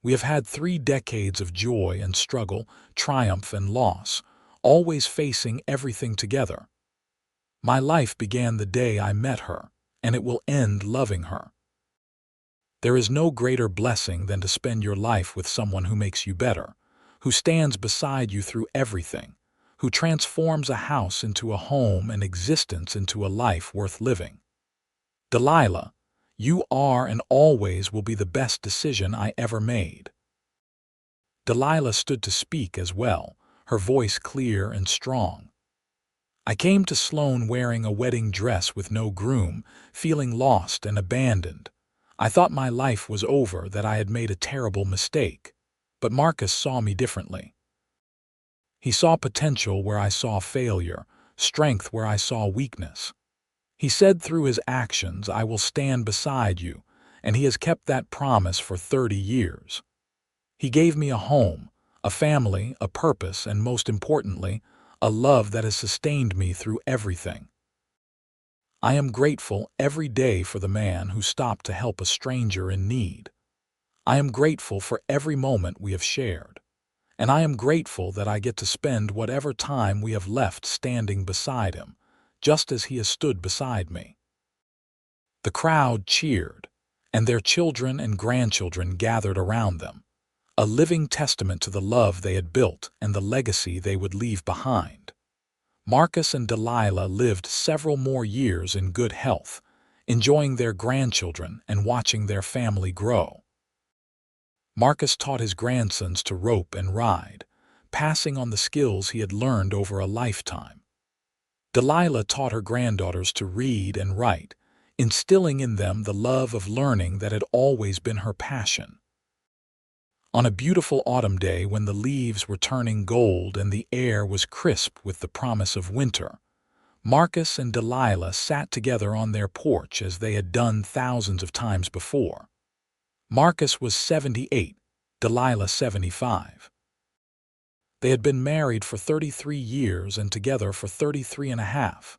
We have had 3 decades of joy and struggle, triumph and loss, always facing everything together. My life began the day I met her, and it will end loving her. There is no greater blessing than to spend your life with someone who makes you better, who stands beside you through everything, who transforms a house into a home and existence into a life worth living. Delilah, you are and always will be the best decision I ever made. Delilah stood to speak as well, her voice clear and strong. I came to Sloan wearing a wedding dress with no groom, feeling lost and abandoned. I thought my life was over, that I had made a terrible mistake. But Marcus saw me differently. He saw potential where I saw failure, strength where I saw weakness. He said through his actions, I will stand beside you, and he has kept that promise for 30 years. He gave me a home, a family, a purpose, and most importantly, a love that has sustained me through everything. I am grateful every day for the man who stopped to help a stranger in need. I am grateful for every moment we have shared, and I am grateful that I get to spend whatever time we have left standing beside him, just as he has stood beside me. The crowd cheered, and their children and grandchildren gathered around them, a living testament to the love they had built and the legacy they would leave behind. Marcus and Delilah lived several more years in good health, enjoying their grandchildren and watching their family grow. Marcus taught his grandsons to rope and ride, passing on the skills he had learned over a lifetime. Delilah taught her granddaughters to read and write, instilling in them the love of learning that had always been her passion. On a beautiful autumn day when the leaves were turning gold and the air was crisp with the promise of winter, Marcus and Delilah sat together on their porch as they had done thousands of times before. Marcus was 78, Delilah 75. They had been married for 33 years and together for 33 and a half.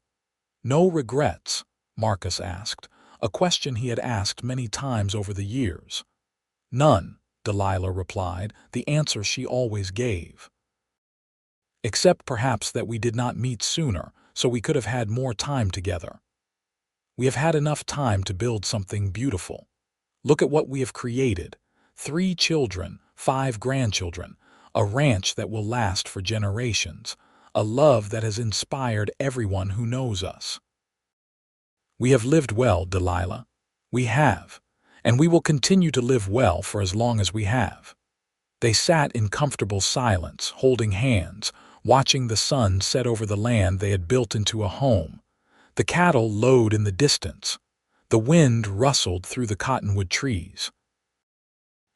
No regrets, Marcus asked, a question he had asked many times over the years. None, Delilah replied, the answer she always gave. Except perhaps that we did not meet sooner, so we could have had more time together. We have had enough time to build something beautiful. Look at what we have created. 3 children, 5 grandchildren, a ranch that will last for generations, a love that has inspired everyone who knows us. We have lived well, Delilah. We have. And we will continue to live well for as long as we have. They sat in comfortable silence, holding hands, watching the sun set over the land they had built into a home. The cattle lowed in the distance. The wind rustled through the cottonwood trees.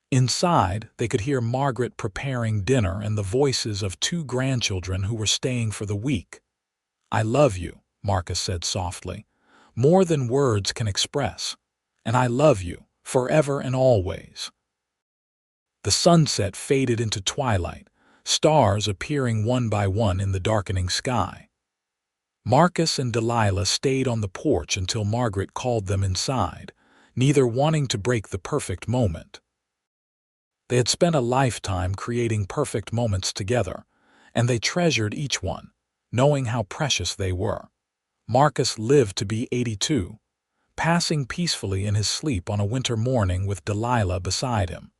Inside, they could hear Margaret preparing dinner and the voices of 2 grandchildren who were staying for the week. I love you, Marcus said softly, more than words can express. And I love you, forever and always. The sunset faded into twilight, stars appearing one by one in the darkening sky. Marcus and Delilah stayed on the porch until Margaret called them inside, neither wanting to break the perfect moment. They had spent a lifetime creating perfect moments together, and they treasured each one, knowing how precious they were. Marcus lived to be 82, passing peacefully in his sleep on a winter morning with Delilah beside him.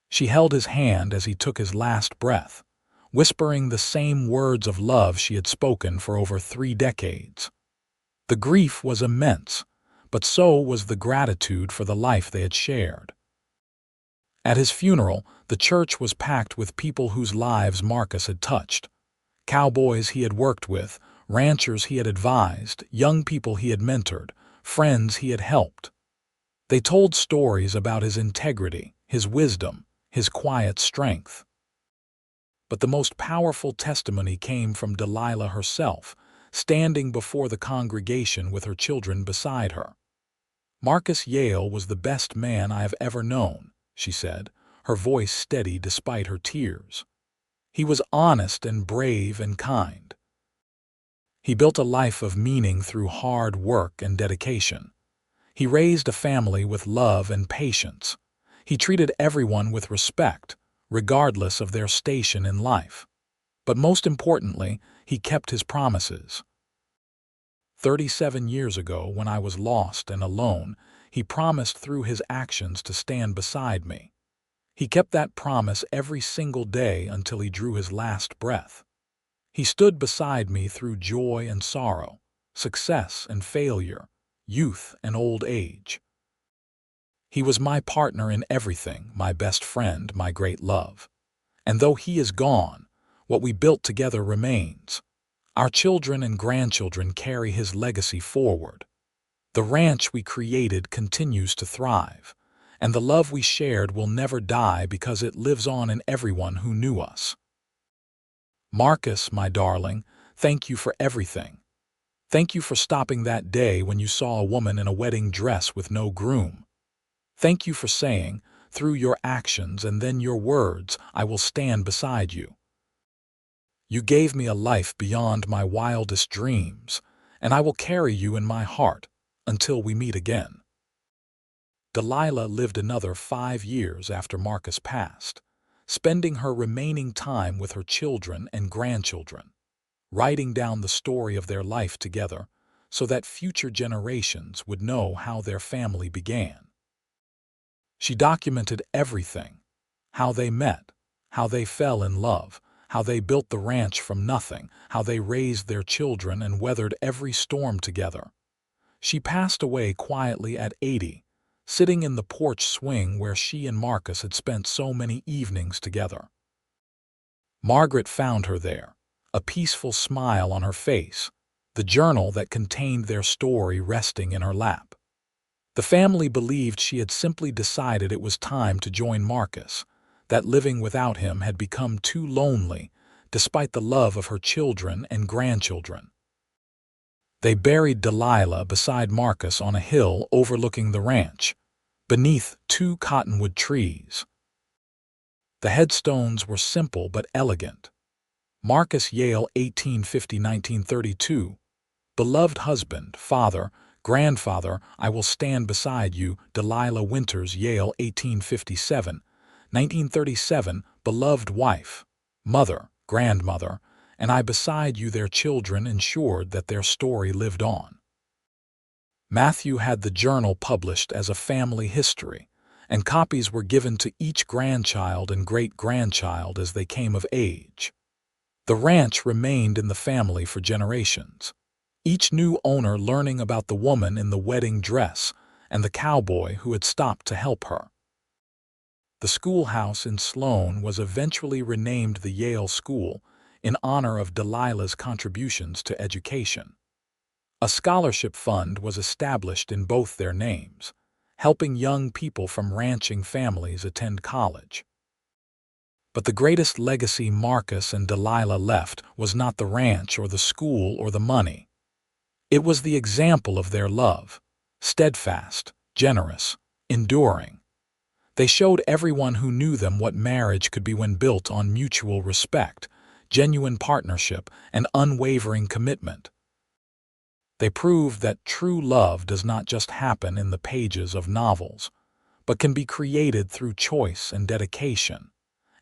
She held his hand as he took his last breath, whispering the same words of love she had spoken for over 3 decades. The grief was immense, but so was the gratitude for the life they had shared. At his funeral, the church was packed with people whose lives Marcus had touched. Cowboys he had worked with, ranchers he had advised, young people he had mentored, friends he had helped. They told stories about his integrity, his wisdom, his quiet strength. But the most powerful testimony came from Delilah herself, standing before the congregation with her children beside her. "Marcus Yale was the best man I have ever known," she said, her voice steady despite her tears. "He was honest and brave and kind. He built a life of meaning through hard work and dedication. He raised a family with love and patience. He treated everyone with respect, regardless of their station in life. But most importantly, he kept his promises. 37 years ago, when I was lost and alone, he promised through his actions to stand beside me. He kept that promise every single day until he drew his last breath. He stood beside me through joy and sorrow, success and failure, youth and old age. He was my partner in everything, my best friend, my great love. And though he is gone, what we built together remains. Our children and grandchildren carry his legacy forward. The ranch we created continues to thrive, and the love we shared will never die because it lives on in everyone who knew us. Marcus, my darling, thank you for everything. Thank you for stopping that day when you saw a woman in a wedding dress with no groom. Thank you for saying, through your actions and then your words, I will stand beside you. You gave me a life beyond my wildest dreams, and I will carry you in my heart until we meet again." Delilah lived another 5 years after Marcus passed, spending her remaining time with her children and grandchildren, writing down the story of their life together so that future generations would know how their family began. She documented everything: how they met, how they fell in love, how they built the ranch from nothing, how they raised their children and weathered every storm together. She passed away quietly at 80, sitting in the porch swing where she and Marcus had spent so many evenings together. Margaret found her there, a peaceful smile on her face, the journal that contained their story resting in her lap. The family believed she had simply decided it was time to join Marcus, that living without him had become too lonely, despite the love of her children and grandchildren. They buried Delilah beside Marcus on a hill overlooking the ranch, beneath 2 cottonwood trees. The headstones were simple but elegant. Marcus Yale, 1850–1932, beloved husband, father, grandfather, I will stand beside you. Delilah Winters Yale, 1857–1937, beloved wife, mother, grandmother, and I beside you. Their children ensured that their story lived on. Matthew had the journal published as a family history, and copies were given to each grandchild and great-grandchild as they came of age. The ranch remained in the family for generations, each new owner learning about the woman in the wedding dress and the cowboy who had stopped to help her. The schoolhouse in Sloan was eventually renamed the Yale School in honor of Delilah's contributions to education. A scholarship fund was established in both their names, helping young people from ranching families attend college. But the greatest legacy Marcus and Delilah left was not the ranch or the school or the money. It was the example of their love, steadfast, generous, enduring. They showed everyone who knew them what marriage could be when built on mutual respect, genuine partnership, and unwavering commitment. They proved that true love does not just happen in the pages of novels, but can be created through choice and dedication,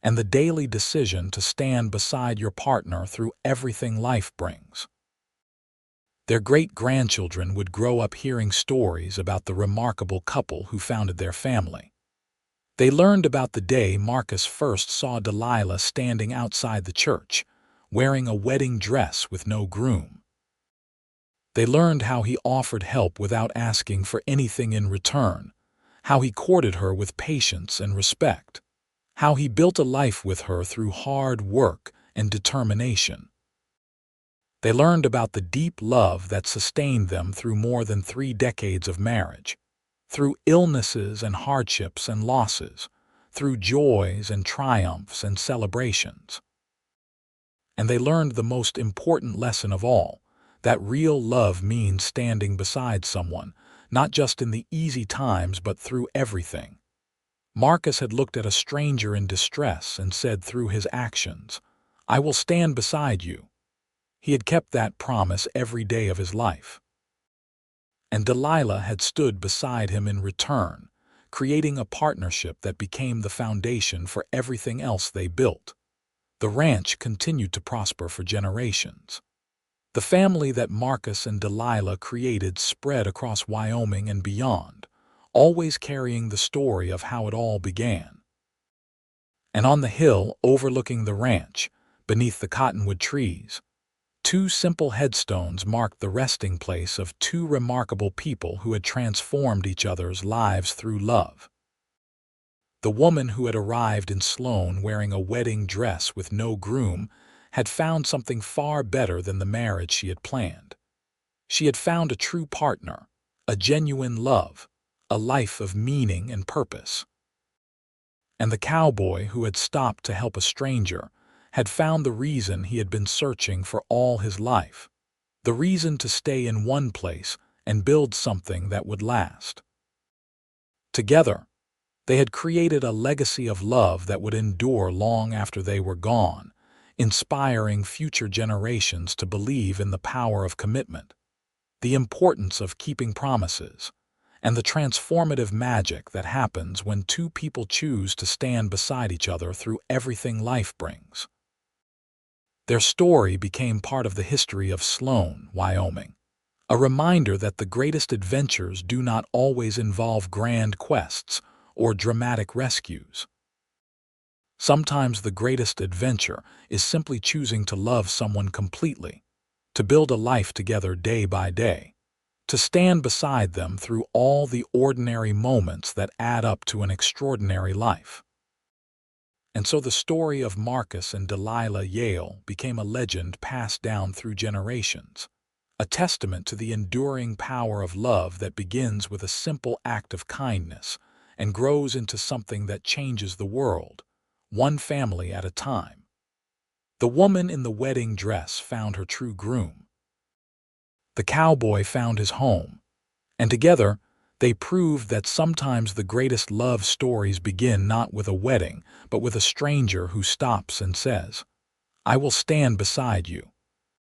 and the daily decision to stand beside your partner through everything life brings. Their great-grandchildren would grow up hearing stories about the remarkable couple who founded their family. They learned about the day Marcus first saw Delilah standing outside the church, wearing a wedding dress with no groom. They learned how he offered help without asking for anything in return, how he courted her with patience and respect, how he built a life with her through hard work and determination. They learned about the deep love that sustained them through more than 3 decades of marriage, through illnesses and hardships and losses, through joys and triumphs and celebrations. And they learned the most important lesson of all, that real love means standing beside someone, not just in the easy times but through everything. Marcus had looked at a stranger in distress and said through his actions, "I will stand beside you." He had kept that promise every day of his life. And Delilah had stood beside him in return, creating a partnership that became the foundation for everything else they built. The ranch continued to prosper for generations. The family that Marcus and Delilah created spread across Wyoming and beyond, always carrying the story of how it all began. And on the hill overlooking the ranch, beneath the cottonwood trees, 2 simple headstones marked the resting place of 2 remarkable people who had transformed each other's lives through love. The woman who had arrived in Sloan wearing a wedding dress with no groom had found something far better than the marriage she had planned. She had found a true partner, a genuine love, a life of meaning and purpose. And the cowboy who had stopped to help a stranger had found the reason he had been searching for all his life, the reason to stay in one place and build something that would last. Together, they had created a legacy of love that would endure long after they were gone, inspiring future generations to believe in the power of commitment, the importance of keeping promises, and the transformative magic that happens when 2 people choose to stand beside each other through everything life brings. Their story became part of the history of Sloan, Wyoming, a reminder that the greatest adventures do not always involve grand quests or dramatic rescues. Sometimes the greatest adventure is simply choosing to love someone completely, to build a life together day by day, to stand beside them through all the ordinary moments that add up to an extraordinary life. And so the story of Marcus and Delilah Yale became a legend passed down through generations, a testament to the enduring power of love that begins with a simple act of kindness and grows into something that changes the world, one family at a time. The woman in the wedding dress found her true groom. The cowboy found his home, and together they proved that sometimes the greatest love stories begin not with a wedding, but with a stranger who stops and says, "I will stand beside you."